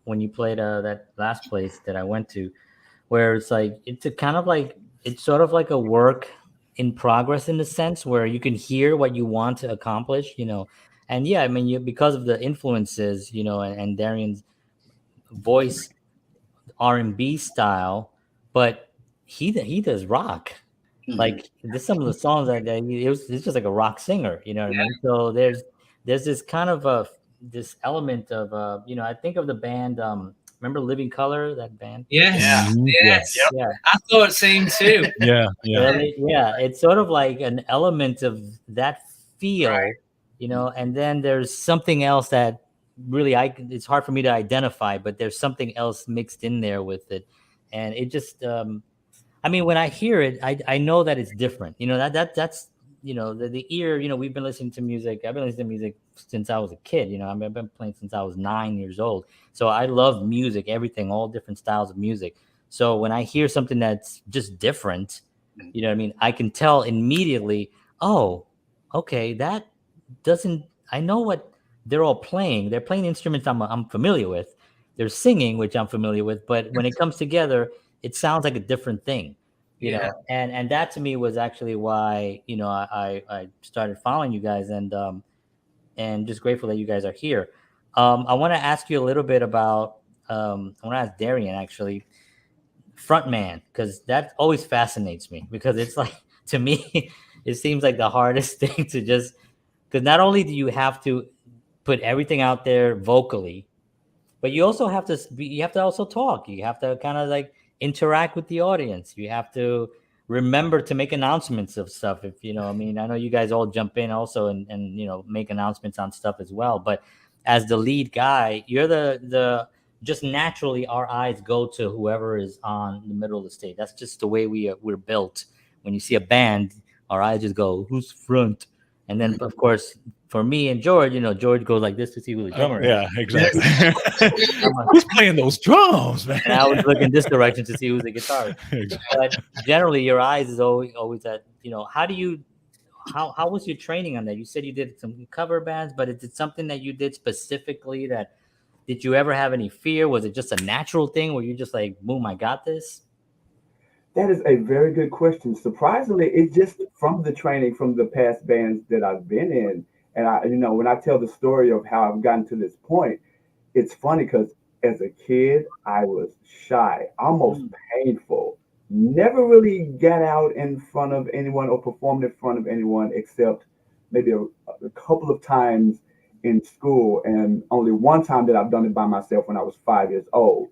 when you played that last place that I went to, where it's like, it's a kind of like, it's sort of like a work in progress in the sense where you can hear what you want to accomplish, you know. And I mean, because of the influences, you know, and Derrian's voice, R&B style, but he does rock. Like there's some of the songs that it's just like a rock singer, you know what I mean? So there's this kind of this element of you know, I think of the band, remember Living Color, that band? Yes. I thought same too. It's sort of like an element of that feel, you know, and then there's something else that really it's hard for me to identify, but there's something else mixed in there with it. And it just I mean, when I hear it, I know that it's different. You know, that's the ear, we've been listening to music. I've been listening to music since I was a kid. I've been playing since I was 9 years old. So I love music, everything, all different styles of music. So when I hear something that's just different, I can tell immediately, oh, okay, that doesn't, I know what they're all playing. They're playing instruments I'm familiar with. They're singing, which I'm familiar with. But when it comes together, it sounds like a different thing. And that to me was actually why I started following you guys, and just grateful that you guys are here. I want to ask you a little bit about I want to ask Derrian actually, frontman, because that always fascinates me, because it's like, to me it seems like the hardest thing to just, because not only do you have to put everything out there vocally, but you also have to also talk. You have to kind of like interact with the audience. You have to remember to make announcements of stuff. If I know you guys all jump in also and make announcements on stuff as well. But as the lead guy, you're the just naturally our eyes go to whoever is on the middle of the stage. That's just the way we're built. When you see a band, our eyes just go, who's front? And then of course, for me and George, George goes like this to see who the drummer is. Yeah, exactly. Who's playing those drums, man? And I was looking this direction to see who's the guitarist. Exactly. But generally, your eyes is always at, how was your training on that? You said you did some cover bands, but is it something that you did specifically did you ever have any fear? Was it just a natural thing where you're just like, boom, I got this? That is a very good question. Surprisingly, it's just from the training from the past bands that I've been in. And when I tell the story of how I've gotten to this point, it's funny because as a kid, I was shy, almost painful. Never really got out in front of anyone or performed in front of anyone except maybe a couple of times in school, and only one time that I've done it by myself when I was 5 years old.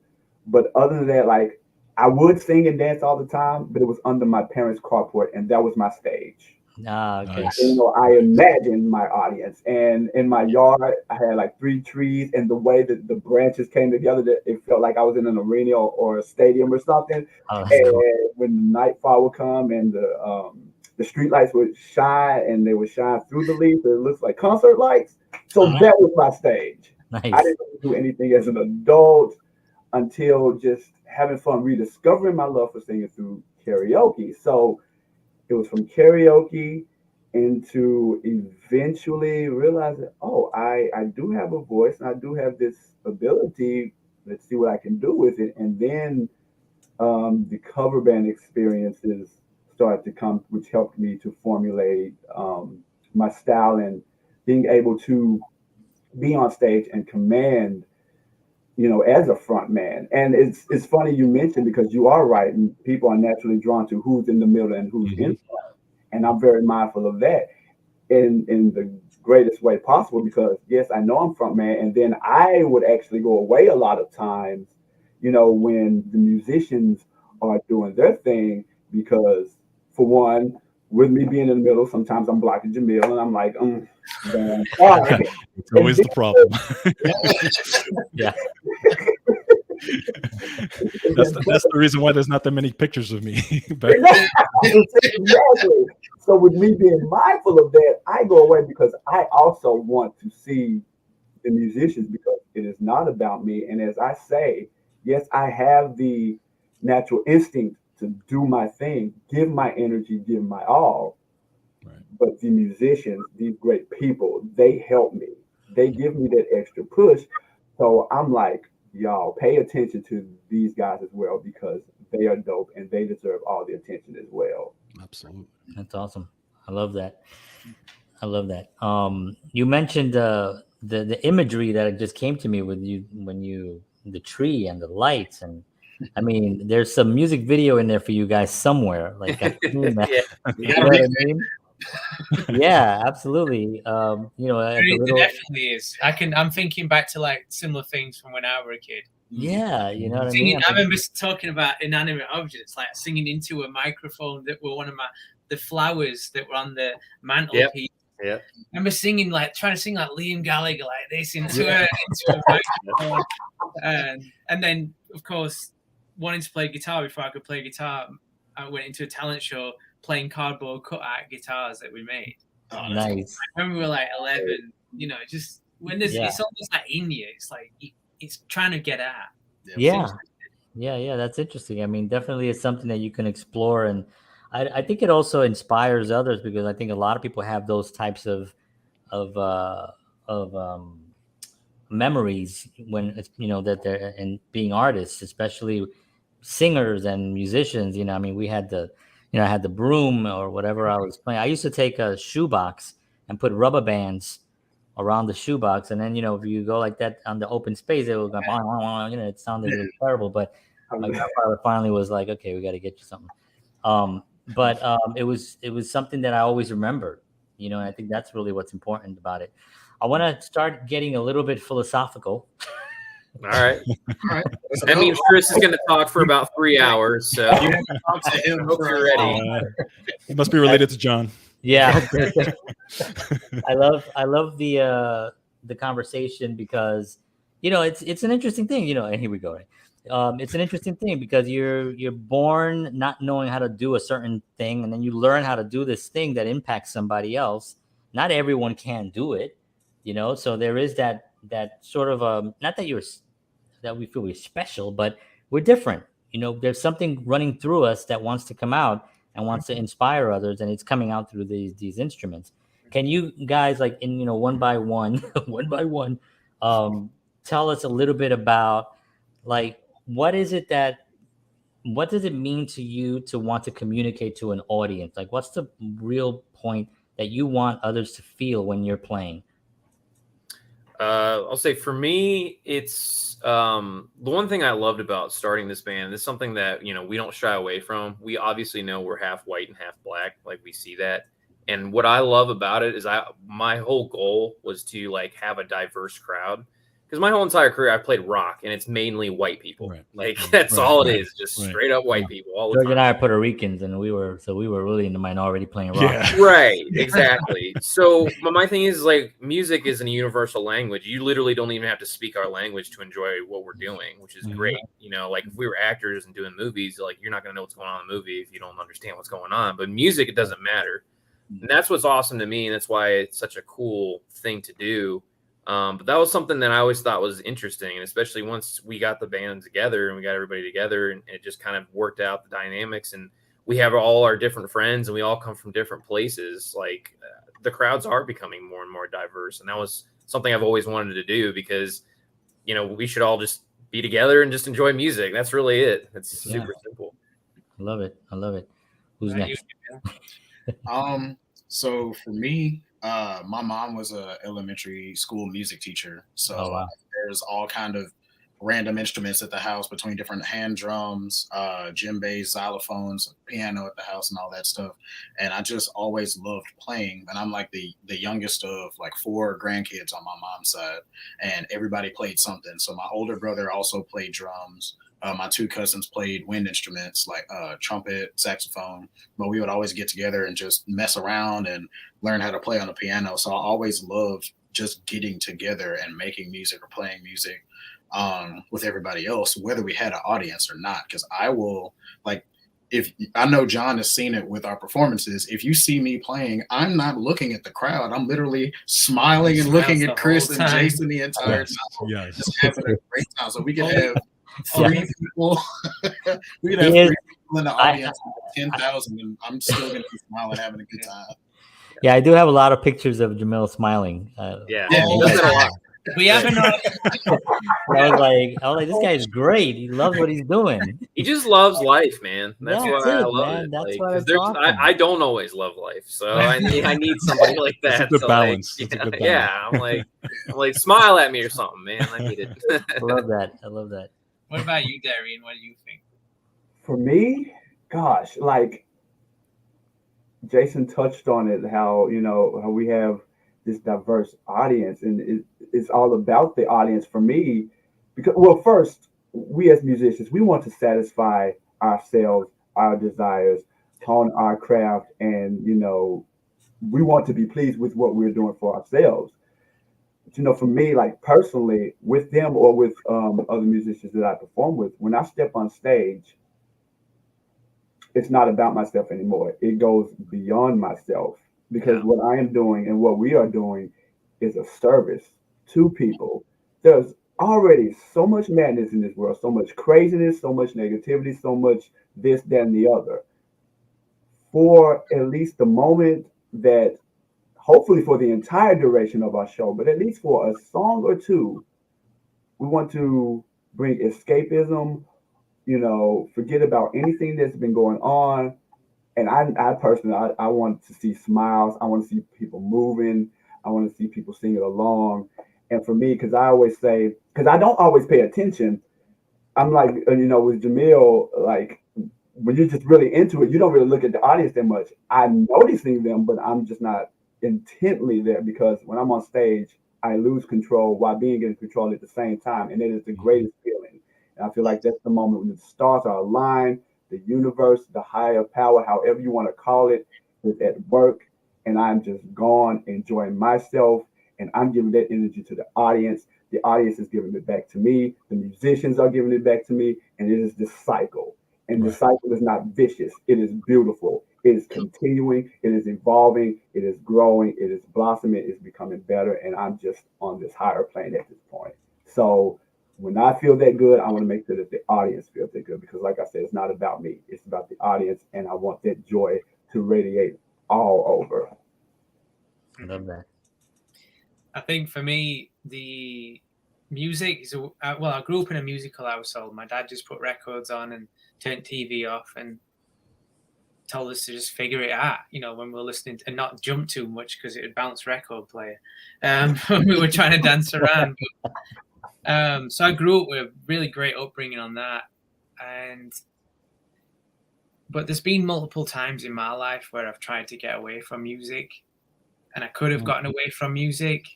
But other than that, like, I would sing and dance all the time, but it was under my parents' carport, and that was my stage. Okay. Nice. I imagined my audience, and in my yard, I had like 3 trees, and the way that the branches came together, that it felt like I was in an arena or a stadium or something. Oh, And cool. when nightfall would come and the street lights would shine, and they would shine through the leaves, it looks like concert lights. So that was my stage. Nice. I didn't do anything as an adult until just having fun, rediscovering my love for singing through karaoke. So it was from karaoke into eventually realizing, oh, I do have a voice and I do have this ability. Let's see what I can do with it. And then the cover band experiences started to come, which helped me to formulate my style and being able to be on stage and command, as a front man. And it's funny you mentioned, because you are right, and people are naturally drawn to who's in the middle and who's in front. And I'm very mindful of that in the greatest way possible, because yes, I know I'm front man, and then I would actually go away a lot of times, when the musicians are doing their thing, because for one, with me being in the middle, sometimes I'm blocking Jameel, and I'm like, damn, sorry. It's always the problem. Yeah. That's the reason why there's not that many pictures of me. Exactly. So with me being mindful of that, I go away because I also want to see the musicians, because it is not about me. And as I say, yes, I have the natural instinct to do my thing, give my energy, give my all. Right. But the musicians, these great people, they help me. They give me that extra push. So I'm like, y'all, pay attention to these guys as well, because they are dope and they deserve all the attention as well. Absolutely. That's awesome. I love that. You mentioned the imagery that just came to me with you the tree and the lights, and I mean, there's some music video in there for you guys somewhere. Like, I've seen that. You know what I mean? Yeah, absolutely. It definitely is. I'm thinking back to like similar things from when I was a kid. Yeah, you know what Singing, I mean? I remember talking about inanimate objects, like singing into a microphone that were one of the flowers that were on the mantelpiece. Yeah. I remember singing, like trying to sing like Liam Gallagher, like this into a microphone. And then, of course, wanting to play guitar before I could play guitar, I went into a talent show playing cardboard cutout guitars that we made. Oh, Nice. I remember we were like 11. You know, just when it's almost like in you. It's like it's trying to get out. Yeah. That's interesting. I mean, definitely it's something that you can explore, and I think it also inspires others, because I think a lot of people have those types of memories when it's, that they're and being artists, especially singers and musicians. I mean, we had I had the broom or whatever I was playing. I used to take a shoebox and put rubber bands around the shoebox, and then if you go like that on the open space, it would go, it sounded really terrible. But my grandfather finally was like, okay, we got to get you something. But it was something that I always remembered, and I think that's really what's important about it. I want to start getting a little bit philosophical. All right. That means Chris is going to talk for about 3 hours. So you have to talk to him. Hope you're ready. He must be related to John. Yeah. I love the conversation, because it's an interesting thing, and here we go. Right? It's an interesting thing because you're born not knowing how to do a certain thing, and then you learn how to do this thing that impacts somebody else. Not everyone can do it, so there is that sort of not that we feel we're special, but we're different. There's something running through us that wants to come out and wants to inspire others, and it's coming out through these instruments. Can you guys, like, in one by one tell us a little bit about, like, what does it mean to you to want to communicate to an audience? Like, what's the real point that you want others to feel when you're playing? I'll say for me, it's the one thing I loved about starting this band. This is something that we don't shy away from. We obviously know we're half white and half black, like we see that. And what I love about it is my whole goal was to like have a diverse crowd, because my whole entire career I played rock, and it's mainly white people. Right. Like that's all it is, just straight up white people all the Doug time. and I are Puerto Ricans, and we were really in the minority playing rock. Yeah. Right, exactly. So my thing is, like, music is a universal language. You literally don't even have to speak our language to enjoy what we're doing, which is great. Like if we were actors and doing movies, like you're not gonna know what's going on in the movie if you don't understand what's going on. But music, it doesn't matter. And that's what's awesome to me, and that's why it's such a cool thing to do. But that was something that I always thought was interesting, and especially once we got the band together and we got everybody together, and it just kind of worked out the dynamics, and we have all our different friends, and we all come from different places. Like the crowds are becoming more and more diverse, and that was something I've always wanted to do, because we should all just be together and just enjoy music. That's really it. It's super simple. I love it. Who's next? So for me, my mom was a elementary school music teacher. So there's all kind of random instruments at the house, between different hand drums, djembes, xylophones, piano at the house, and all that stuff. And I just always loved playing. And I'm like the youngest of like 4 grandkids on my mom's side, and everybody played something. So my older brother also played drums. My 2 cousins played wind instruments like trumpet, saxophone, but we would always get together and just mess around and learn how to play on the piano. So I always loved just getting together and making music or playing music with everybody else, whether we had an audience or not. Because I will, like, if I know John has seen it with our performances, if you see me playing, I'm not looking at the crowd. I'm literally smiling and looking at Chris and Jason the entire time. Yes. Just having a great time. So we could have 3 people. We could have 3 people in the audience, 10,000, and I'm still gonna be smiling, having a good time. Yeah, I do have a lot of pictures of Jameel smiling. He does it a lot. We haven't. I was like, this guy's great. He loves what he's doing. He just loves life, man. That's why I love man. it. That's like, I don't always love life, so I need somebody like that. It's a good balance. I'm like, smile at me or something, man. I need it. I love that. What about you, Derrian? What do you think? For me, gosh, like Jason touched on it, how we have this diverse audience, and it's all about the audience for me. Because, well, first, we as musicians, we want to satisfy ourselves, our desires, hone our craft, and we want to be pleased with what we're doing for ourselves. But, for me, like personally, with them or with other musicians that I perform with, when I step on stage, it's not about myself anymore. It goes beyond myself because what I am doing and what we are doing is a service to people. There's already so much madness in this world, so much craziness, so much negativity, so much this, that, and the other. For at least the moment that, hopefully for the entire duration of our show, but at least for a song or two, we want to bring escapism, forget about anything that's been going on. And I personally, I want to see smiles. I want to see people moving. I want to see people singing along. And for me, because I always say, because I don't always pay attention, I'm like, with Jameel, like when you're just really into it, you don't really look at the audience that much. I'm noticing them, but I'm just not intently there because when I'm on stage, I lose control while being in control at the same time. And it is the greatest feeling. And I feel like that's the moment when the stars are aligned, the universe, the higher power, however you want to call it, is at work. And I'm just gone, enjoying myself. And I'm giving that energy to the audience. The audience is giving it back to me. The musicians are giving it back to me. And it is this cycle. And the cycle is not vicious. It is beautiful. It is continuing. It is evolving. It is growing. It is blossoming. It is becoming better. And I'm just on this higher plane at this point. So when I feel that good, I want to make sure that the audience feels that good. Because like I said, it's not about me. It's about the audience. And I want that joy to radiate all over. I love that. I think for me, the music is, I grew up in a musical household. My dad just put records on and turned TV off and told us to just figure it out, when we were listening and not jump too much because it would bounce record player. When we were trying to dance around. So I grew up with a really great upbringing on that. But there's been multiple times in my life where I've tried to get away from music and I could have gotten away from music,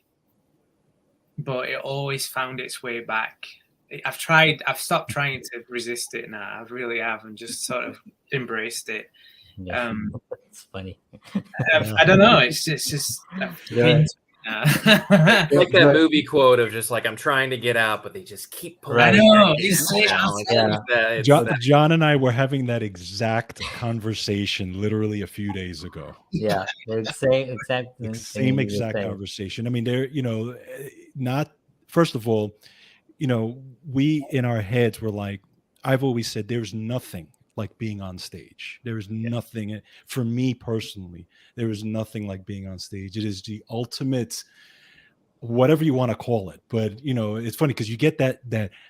but it always found its way back. I've stopped trying to resist it now. I really have, and just sort of embraced it. Yeah. It's funny. I don't know. It's just like that movie quote of just like, I'm trying to get out, but they just keep pulling. I know. John and I were having that exact conversation literally a few days ago. Yeah, same exact conversation. I mean, they're not. First of all, we in our heads were like, I've always said, there's nothing like being on stage. There is nothing, for me personally, there is nothing like being on stage. It is the ultimate, whatever you want to call it. But it's funny because you get that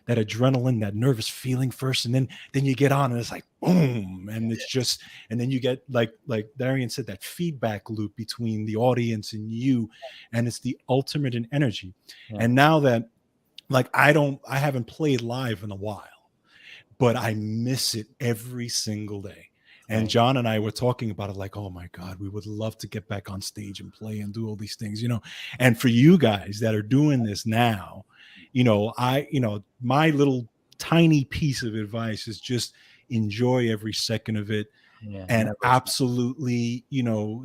adrenaline, that nervous feeling first, and then you get on and it's like boom, and it's just, and then you get like Derrian said, that feedback loop between the audience and you, and it's the ultimate in energy. And now that I haven't played live in a while, but I miss it every single day. And John and I were talking about it like, oh my God, we would love to get back on stage and play and do all these things, And for you guys that are doing this now, my little tiny piece of advice is just enjoy every second of it. And absolutely,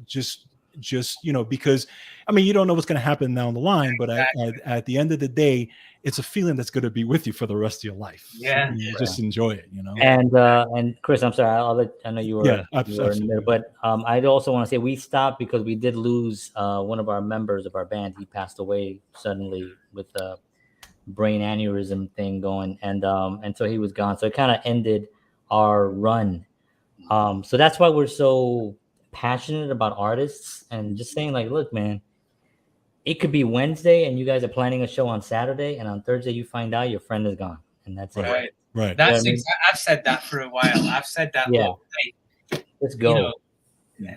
just because you don't know what's going to happen down the line, but at the end of the day, it's a feeling that's going to be with you for the rest of your life. Yeah, so just enjoy it. And Chris, I'm sorry, I know you were, absolutely. In there, but I'd also want to say we stopped because we did lose one of our members of our band. He passed away suddenly with a brain aneurysm thing going, and so he was gone. So it kind of ended our run. So that's why we're so passionate about artists and just saying like, look, man, it could be Wednesday and you guys are planning a show on Saturday, and on Thursday you find out your friend is gone, and that's it. Right. That's I've said that for a while. I've said that. Yeah. Look, Let's go.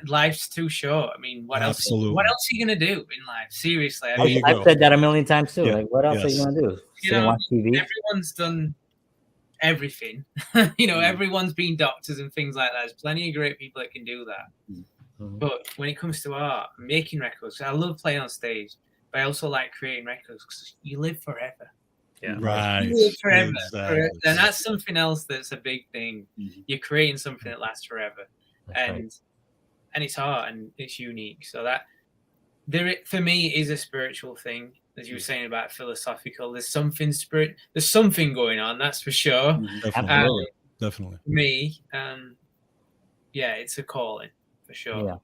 Life's too short. I mean, what else are you gonna do in life? Seriously, I've said that a million times too. Like, what else are you gonna do? Watch TV? Everyone's done everything. Everyone's been doctors and things like that. There's plenty of great people that can do that. But when it comes to art, making records, I love playing on stage, but I also like creating records because you live forever. Yeah, right. You live forever. And that's something else that's a big thing. You're creating something that lasts forever, and it's art and it's unique. So that for me is a spiritual thing, as you were saying about philosophical. There's something There's something going on. That's for sure. Definitely. For me, it's a calling for sure. Yeah.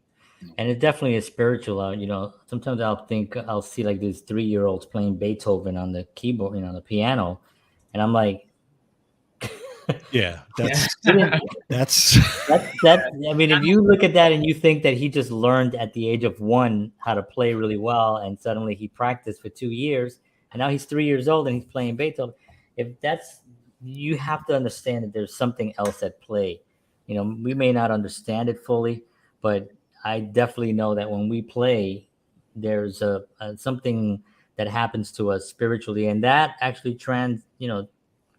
And it definitely is spiritual. You know, sometimes I'll see like these 3-year-olds playing Beethoven on the keyboard, you know, on the piano, and I'm like, Yeah, that's that's. I mean, if you look at that and you think that he just learned at the age of 1 how to play really well, and suddenly he practiced for 2 years, and now he's 3 years old and he's playing Beethoven. If that's, you have to understand that there's something else at play. You know, we may not understand it fully, but I definitely know that when we play, there's a something that happens to us spiritually, and that actually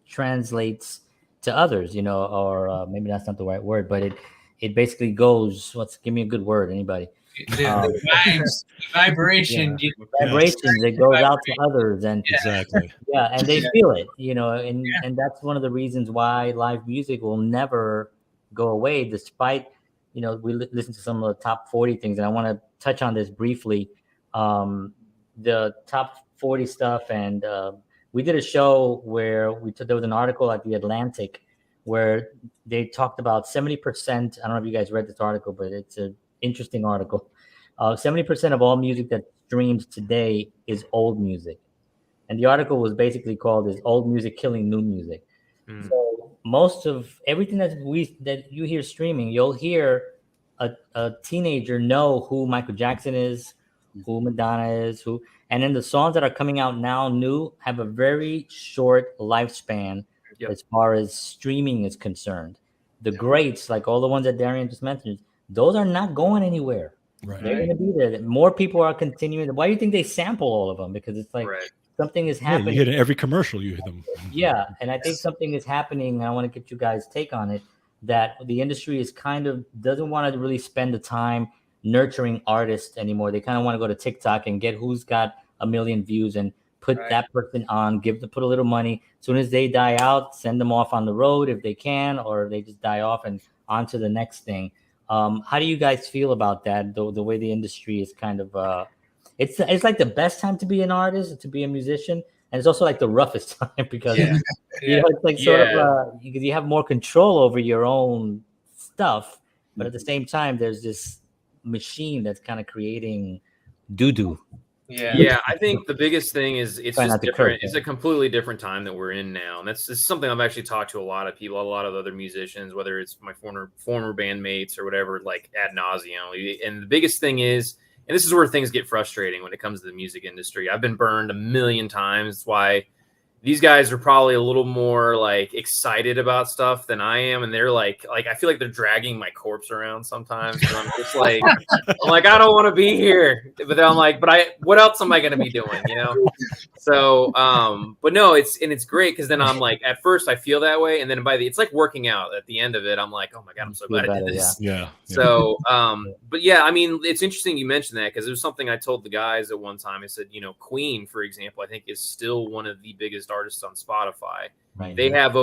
translates to others, you know, or maybe that's not the right word, but it basically goes. Give me a good word, anybody. The vibes, the vibration, vibrations. It goes out to others, and exactly. Yeah, and they feel it, you know, and that's one of the reasons why live music will never go away, despite, you know, we listen to some of the top 40 things, and I want to touch on this briefly, the top 40 stuff, and we did a show where there was an article at The Atlantic where they talked about 70%. I don't know if you guys read this article, but it's an interesting article. 70% of all music that streams today is old music. And the article was basically called "Is Old Music Killing New Music?" So most of everything that you hear streaming, you'll hear a teenager know who Michael Jackson is, who Madonna is, and then the songs that are coming out now new have a very short lifespan as far as streaming is concerned. The greats, like all the ones that Derrian just mentioned, those are not going anywhere. Right. They're going to be there. More people are continuing. Why do you think they sample all of them? Because it's like something is happening. You hear it in every commercial, you hear them. Yeah, and I think something is happening, and I want to get you guys' take on it, that the industry is kind of doesn't want to really spend the time nurturing artists anymore. They kind of want to go to TikTok and get who's got 1 million views and put that person on, put a little money. As soon as they die out, send them off on the road if they can, or they just die off and on to the next thing. How do you guys feel about that? The way the industry is kind of, it's like the best time to be an artist, to be a musician, and it's also like the roughest time because you know, it's like sort of because you have more control over your own stuff, but at the same time, there's this machine that's kind of creating doo-doo. Yeah, I think the biggest thing is it's just different. It's a completely different time that we're in now, and that's something I've actually talked to a lot of people, a lot of other musicians, whether it's my former bandmates or whatever, like ad nauseum. And the biggest thing is, and this is where things get frustrating when it comes to the music industry. I've been burned 1 million times. That's why these guys are probably a little more like excited about stuff than I am. And they're like I feel like they're dragging my corpse around sometimes. And I'm just like, I don't want to be here. But then I'm like, what else am I going to be doing? You know? So, but no, it's great. Cause then I'm like, at first I feel that way. And then it's like working out at the end of it. I'm like, oh my God, I'm so glad I did this. Yeah. So, but yeah, I mean, it's interesting you mentioned that because it was something I told the guys at one time. I said, you know, Queen, for example, I think is still one of the biggest artists on Spotify. Right. They have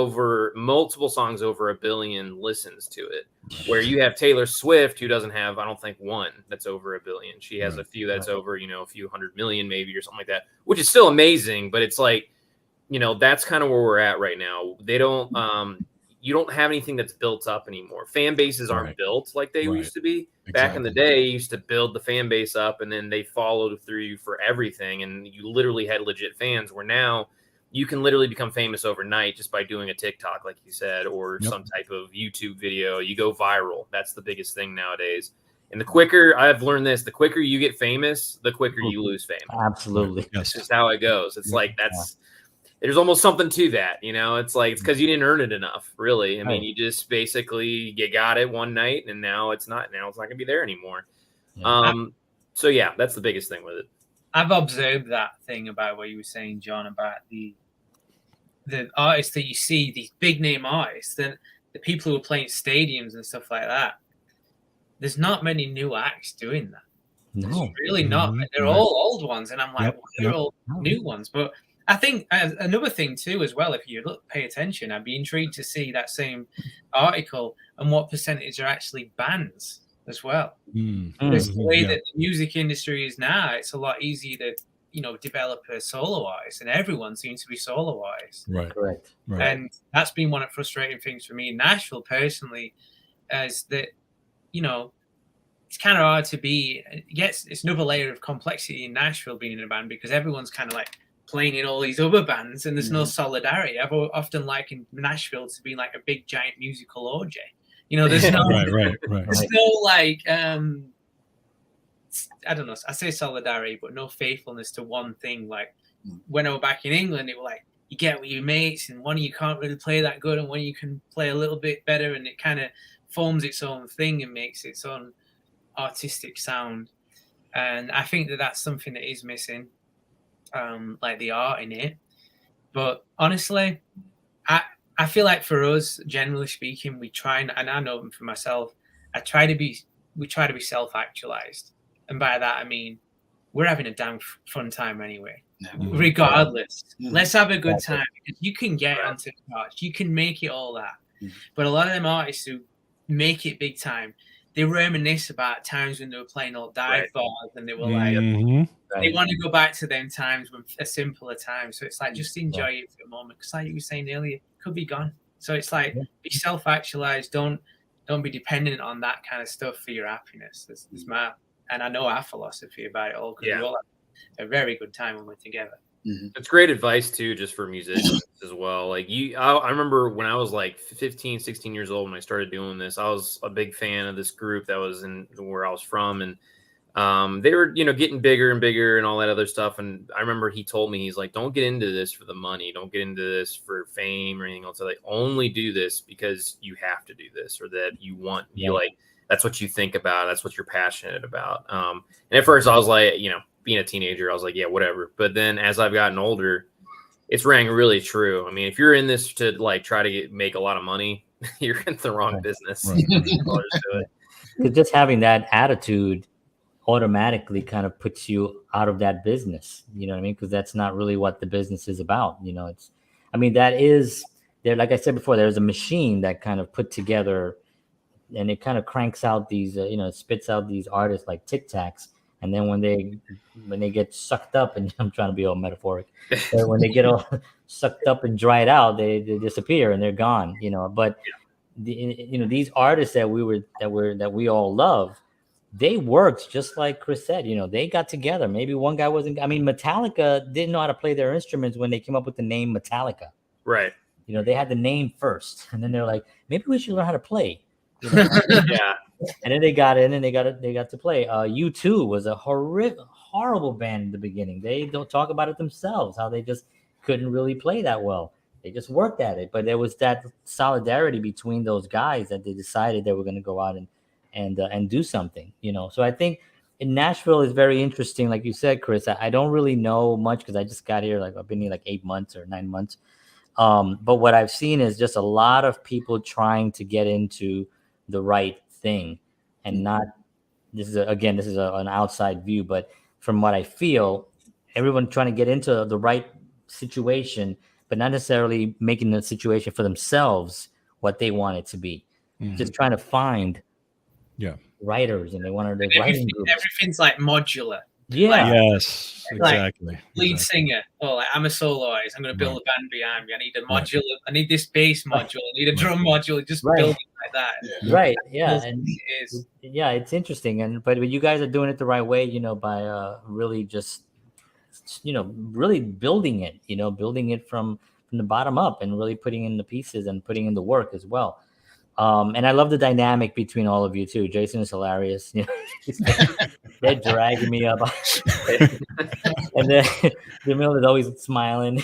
multiple songs over 1 billion listens to it, where you have Taylor Swift, who doesn't have, I don't think, one that's over 1 billion. She has a few that's over, you know, a few 100 million maybe or something like that, which is still amazing. But it's like, you know, that's kind of where we're at right now. They don't, you don't have anything that's built up anymore. Fan bases aren't built like they used to be. Back in the day, you used to build the fan base up and then they followed through you for everything. And you literally had legit fans, where now you can literally become famous overnight just by doing a TikTok, like you said, or some type of YouTube video. You go viral. That's the biggest thing nowadays. And the quicker, I've learned this, the quicker you get famous, the quicker you lose fame. Absolutely. That's just how it goes. It's like, there's almost something to that, you know? It's like, it's because you didn't earn it enough, really. I mean, you just basically, you got it one night and now it's not going to be there anymore. So yeah, that's the biggest thing with it. I've observed that thing about what you were saying, John, about the artists that you see, these big name artists, then the people who are playing stadiums and stuff like that. There's not many new acts doing that. No, there's really not. They're all old ones, and I'm like, they're all new ones. But I think another thing too, as well, if you pay attention, I'd be intrigued to see that same article and what percentage are actually bands as well. Because the way that the music industry is now, it's a lot easier to, you know, develop a solo artist, and everyone seems to be solo artists. Right. And that's been one of the frustrating things for me in Nashville personally, is that you know, it's kind of hard to be. It's another layer of complexity in Nashville being in a band because everyone's kind of like playing in all these other bands and there's no solidarity. I've often likened Nashville to being like a big giant musical orgy. You know, there's no right. there's no like I don't know, I say solidarity, but no faithfulness to one thing. Like when I was back in England, it was like you get with your mates and one of you can't really play that good and one of you can play a little bit better, and it kind of forms its own thing and makes its own artistic sound. And I think that that's something that is missing, like the art in it. But honestly, I feel like for us, generally speaking, we try, and I know for myself, we try to be self-actualized. And by that, I mean, we're having a damn fun time anyway, regardless. Let's have a good time, because you can get onto the charts, you can make it all that. But a lot of them artists who make it big time, they reminisce about times when they were playing all dive bars and they were like, they want to go back to them times when a simpler time. So it's like, just enjoy it for a moment. Because like you were saying earlier, it could be gone. So it's like, be self-actualized. Don't be dependent on that kind of stuff for your happiness. That's my, and I know our philosophy about it all, because we all have a very good time when we're together. It's great advice too, just for musicians as well. Like I remember when I was like 15, 16 years old, when I started doing this, I was a big fan of this group that was in where I was from. And they were, getting bigger and bigger and all that other stuff. And I remember he told me, he's like, don't get into this for the money. Don't get into this for fame or anything else. Like, only do this because you have to do this, or that you want, you like, that's what you think about. That's what you're passionate about. And at first I was like, being a teenager, I was like, yeah, whatever. But then as I've gotten older, it's rang really true. I mean, if you're in this to like try to make a lot of money, you're in the wrong business. Because just having that attitude automatically kind of puts you out of that business. You know what I mean? Because that's not really what the business is about. That is there. Like I said before, there's a machine that kind of put together, and it kind of cranks out these, spits out these artists like Tic Tacs. And then when they get sucked up, and I'm trying to be all metaphoric, but when they get all sucked up and dried out, they disappear and they're gone. But these artists that we all love, they worked just like Chris said. They got together. Maybe one guy wasn't. I mean, Metallica didn't know how to play their instruments when they came up with the name Metallica. Right. They had the name first, and then they're like, maybe we should learn how to play. Yeah. And then they got in and they got to play. U2 was a horrible band in the beginning. They don't talk about it themselves, how they just couldn't really play that well. They just worked at it. But there was that solidarity between those guys that they decided they were going to go out and do something, So I think in Nashville is very interesting. Like you said, Chris, I don't really know much because I just got here. Like I've been here like 8 months or 9 months. But what I've seen is just a lot of people trying to get into the right thing, and not, this is an outside view, but from what I feel, everyone trying to get into the right situation, but not necessarily making the situation for themselves what they want it to be. Just trying to find writers, and they want to writing groups. Everything's like modular. Yes, exactly. Lead singer. I'm a soloist. I'm going to build a band behind me. I need a modular. I need this bass module. I need a drum module. Just build it like that. Right. Yeah. And it's interesting. But you guys are doing it the right way, by really just, really building it from the bottom up, and really putting in the pieces and putting in the work as well. And I love the dynamic between all of you too. Jason is hilarious. They're dragging me up, and then Jameel is always smiling.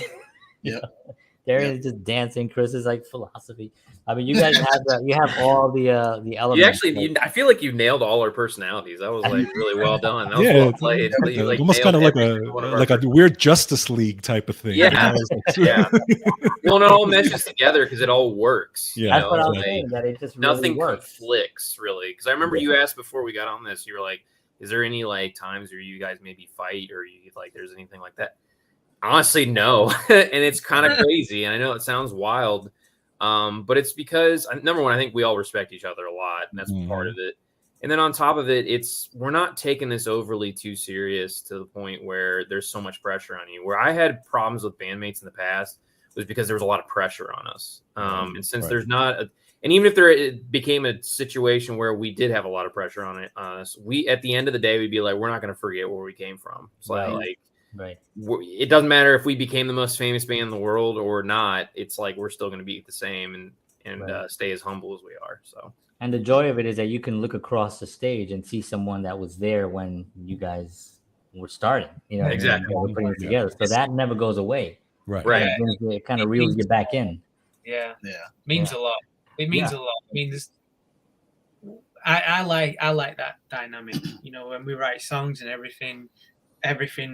Darren is just dancing. Chris is like philosophy. I mean, you guys have all the elements. I feel like you nailed all our personalities. That was like really well done. That was well played. Almost kind of like a weird Justice League type of thing. Yeah, Well, it all meshes together because it all works. Yeah, that's what I was saying. That it just nothing really works. conflicts really. Because I remember you asked before we got on this. You were like, "Is there any like times where you guys maybe fight, or you like there's anything like that?" Honestly, no. And it's kind of crazy. And I know it sounds wild. But it's because, number one, I think we all respect each other a lot. And that's part of it. And then on top of it, we're not taking this overly too serious to the point where there's so much pressure on you. Where I had problems with bandmates in the past was because there was a lot of pressure on us. And since there's not And even if it became a situation where we did have a lot of pressure on us, we at the end of the day we'd be like, we're not going to forget where we came from. So Right. it doesn't matter if we became the most famous band in the world or not. It's like we're still going to be the same and stay as humble as we are. So. And the joy of it is that you can look across the stage and see someone that was there when you guys were starting. You know, exactly. We're putting it together, so that never goes away. Right. It kind of reels you back in. Yeah. Means a lot. It means a lot. I mean, I like that dynamic. You know, when we write songs and everything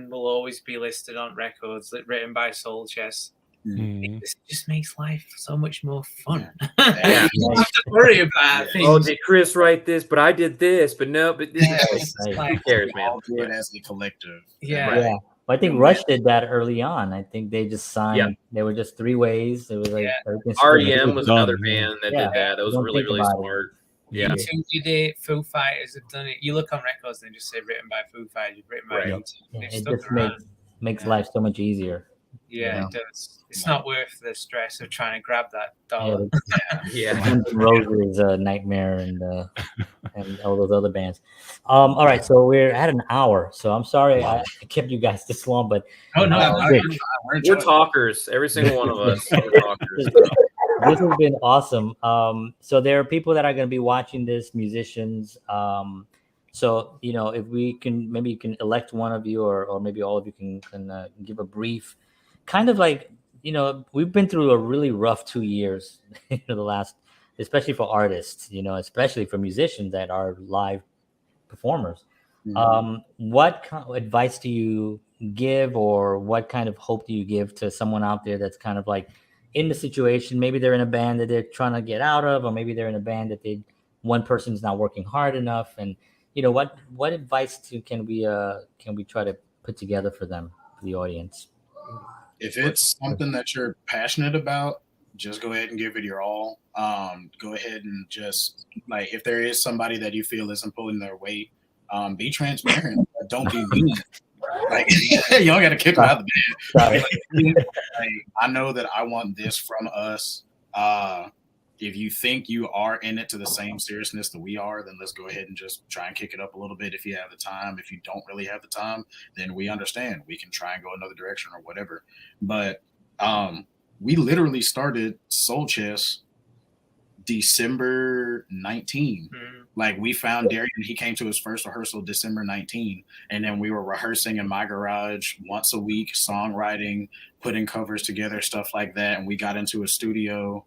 will always be listed on records written by SOULCHESS. It just makes life so much more fun. You don't have to worry about things. Oh, did Chris write this? But I did this. But no. But this. Who cares, man? All do it as a collective. Yeah. Well, I think Rush did that early on. I think they just signed. Yeah. They were just three ways. It was like REM was another band that did that. That was really smart. Yeah. U2 did it. Foo Fighters have done it. You look on records and they just say written by Foo Fighters, written by U2. It just makes life so much easier. Yeah, it does. It's not worth the stress of trying to grab that dollar. Roses, Nightmare, and all those other bands. All right, so we're at an hour. So I'm sorry I kept you guys this long, but we're talkers. Every single one of us. We're talkers. This has been awesome. So there are people that are going to be watching this, musicians. So you know, if we can, maybe you can elect one of you, or maybe all of you can give a brief. Kind of like, you know, we've been through a really rough 2 years the last, especially for artists, you know, especially for musicians that are live performers. What kind of advice do you give, or what kind of hope do you give to someone out there that's kind of like in the situation? Maybe they're in a band that they're trying to get out of, or maybe they're in a band that one person's not working hard enough. And, you know, what advice can we try to put together for them, for the audience? If it's something that you're passionate about, just go ahead and give it your all. Go ahead and just, like, if there is somebody that you feel isn't pulling their weight, be transparent. Don't be mean. Like, y'all got to kick them out of the band. Like, I know that I want this from us. If you think you are in it to the same seriousness that we are, then let's go ahead and just try and kick it up a little bit if you have the time. If you don't really have the time, then we understand. We can try and go another direction or whatever. But we literally started SOULCHESS December 19. Like, we found Derrian, he came to his first rehearsal December 19, and then we were rehearsing in my garage once a week, songwriting, putting covers together, stuff like that. And we got into a studio.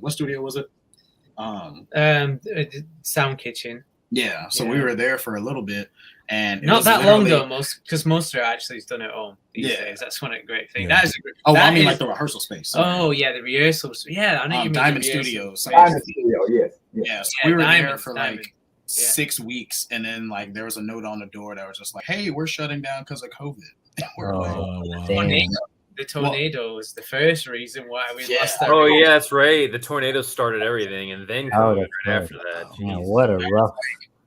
What studio was it? Sound Kitchen. Yeah, so we were there for a little bit, and not that long though. Most are actually done at home these days. That's one great thing. That is a great. I mean, like the rehearsal space. Oh yeah, the rehearsals. Yeah, I know you mean Diamond Studios. Diamond Studio, yes. Yeah, so we were there for like 6 weeks, and then like there was a note on the door that was just like, "Hey, we're shutting down because of COVID." The tornado was the first reason why we lost that. Oh, yeah, that's right. The tornado started everything, and then COVID after that. Yeah, what a rough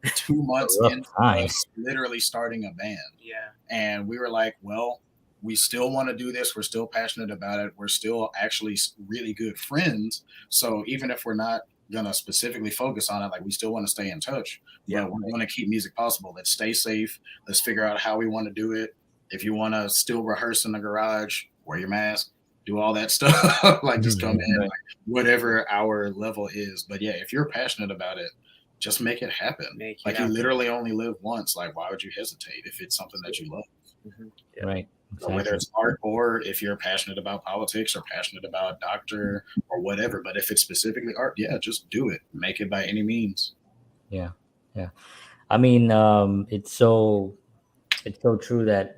2 months into us literally starting a band. Yeah. And we were like, well, we still want to do this. We're still passionate about it. We're still actually really good friends. So even if we're not going to specifically focus on it, like, we still want to stay in touch. Yeah, we're going to keep music possible. Let's stay safe. Let's figure out how we want to do it. If you want to still rehearse in the garage, wear your mask, do all that stuff. Like, just come in, like, whatever our level is. But yeah, if you're passionate about it, just make it happen. You literally only live once. Like, why would you hesitate if it's something that you love? Right. So whether it's art, or if you're passionate about politics or passionate about doctor or whatever, but if it's specifically art, yeah, just do it. Make it by any means. Yeah. I mean, it's so true that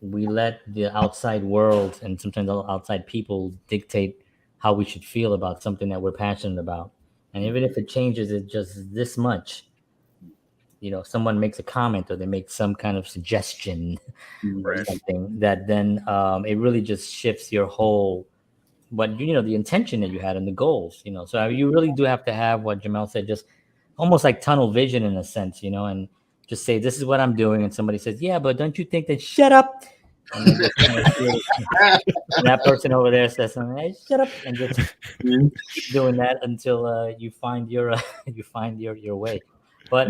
we let the outside world and sometimes outside people dictate how we should feel about something that we're passionate about. And even if it changes it just this much, you know, someone makes a comment or they make some kind of suggestion or something, that then it really just shifts your whole, the intention that you had and the goals, you know. So you really do have to have what Jameel said, just almost like tunnel vision in a sense, you know, and just say, this is what I'm doing. And somebody says, yeah, but don't you think that, shut up. And then just and that person over there says something, hey, shut up, and just keep doing that until you find your your way. But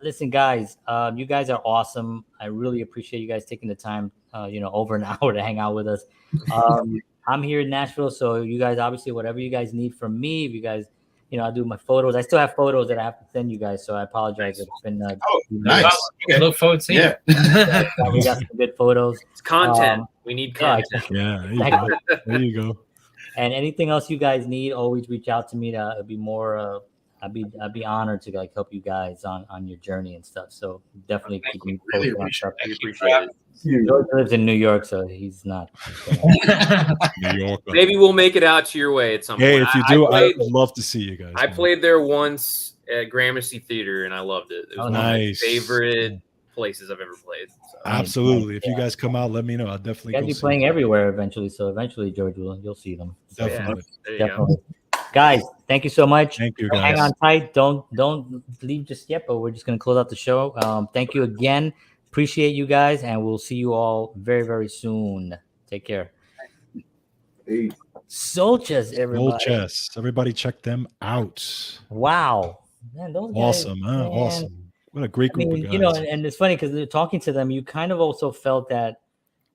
listen, guys, you guys are awesome. I really appreciate you guys taking the time, over an hour to hang out with us. I'm here in Nashville, so you guys obviously whatever you guys need from me, if you guys, I do my photos. I still have photos that I have to send you guys, so I apologize. It's been Nice. Okay. Look forward to seeing Yeah. we got some good photos. It's content. We need content. Yeah, there you go. There you go. And anything else you guys need, always reach out to me. It'd be more. I'd be honored to help you guys on your journey and stuff. So definitely keep me Really posted on stuff. Appreciate it. George lives in New York, so he's not. New York. Maybe we'll make it out to your way at some Hey, point. if you do, I I'd love to see you guys. I man. played there once at Gramercy Theater, and I loved it. It was one of my Nice. favorite places I've ever played. So. Absolutely. If you guys come out, let me know. I'll definitely You guys go be see playing you. everywhere eventually, so eventually, George, you'll see them. So, Definitely. There you go. definitely. Guys, thank you so much. Thank you, Hang guys. on tight. Don't leave just yet, but we're just gonna close out the show. Thank you again. Appreciate you guys, and we'll see you all very, very soon. Take care. Peace. SOULCHESS, everybody. SOULCHESS. Everybody check them out. Wow, man, those guys, Awesome, huh? man. Awesome. What a great I group mean, of guys. and it's funny because talking to them, you kind of also felt that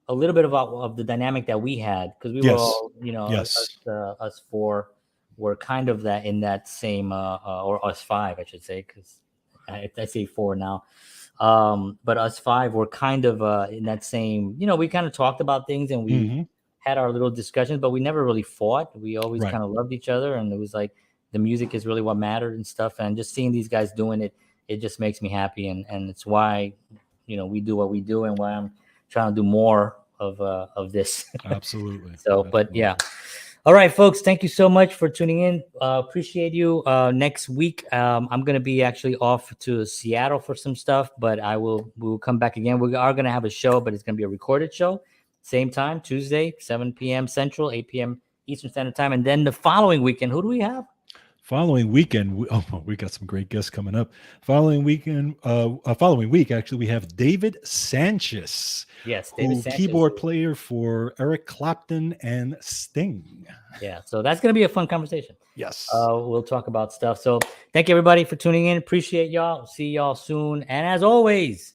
a little bit of the dynamic that we had, because we were Yes. all, Yes. us four were kind of that in that same, or us five, I should say, because I say four now. But us five were kind of in that same, we kind of talked about things and we Mhm. had our little discussions, but we never really fought. We always Right. kind of loved each other, and it was like the music is really what mattered and stuff. And just seeing these guys doing it, it just makes me happy, and it's why we do what we do, and why I'm trying to do more of this. Absolutely. So, but yeah. All right, folks, thank you so much for tuning in. Appreciate you. Next week, I'm going to be actually off to Seattle for some stuff, but we'll come back again. We are going to have a show, but it's going to be a recorded show. Same time, Tuesday, 7 p.m. Central, 8 p.m. Eastern Standard Time. And then the following weekend, who do we have? Following weekend, we got some great guests coming up. Following week, actually, we have David Sanchez. Yes, David Sanchez. Keyboard player for Eric Clapton and Sting. Yeah, so that's going to be a fun conversation. Yes. We'll talk about stuff. So thank you, everybody, for tuning in. Appreciate y'all. See y'all soon. And as always,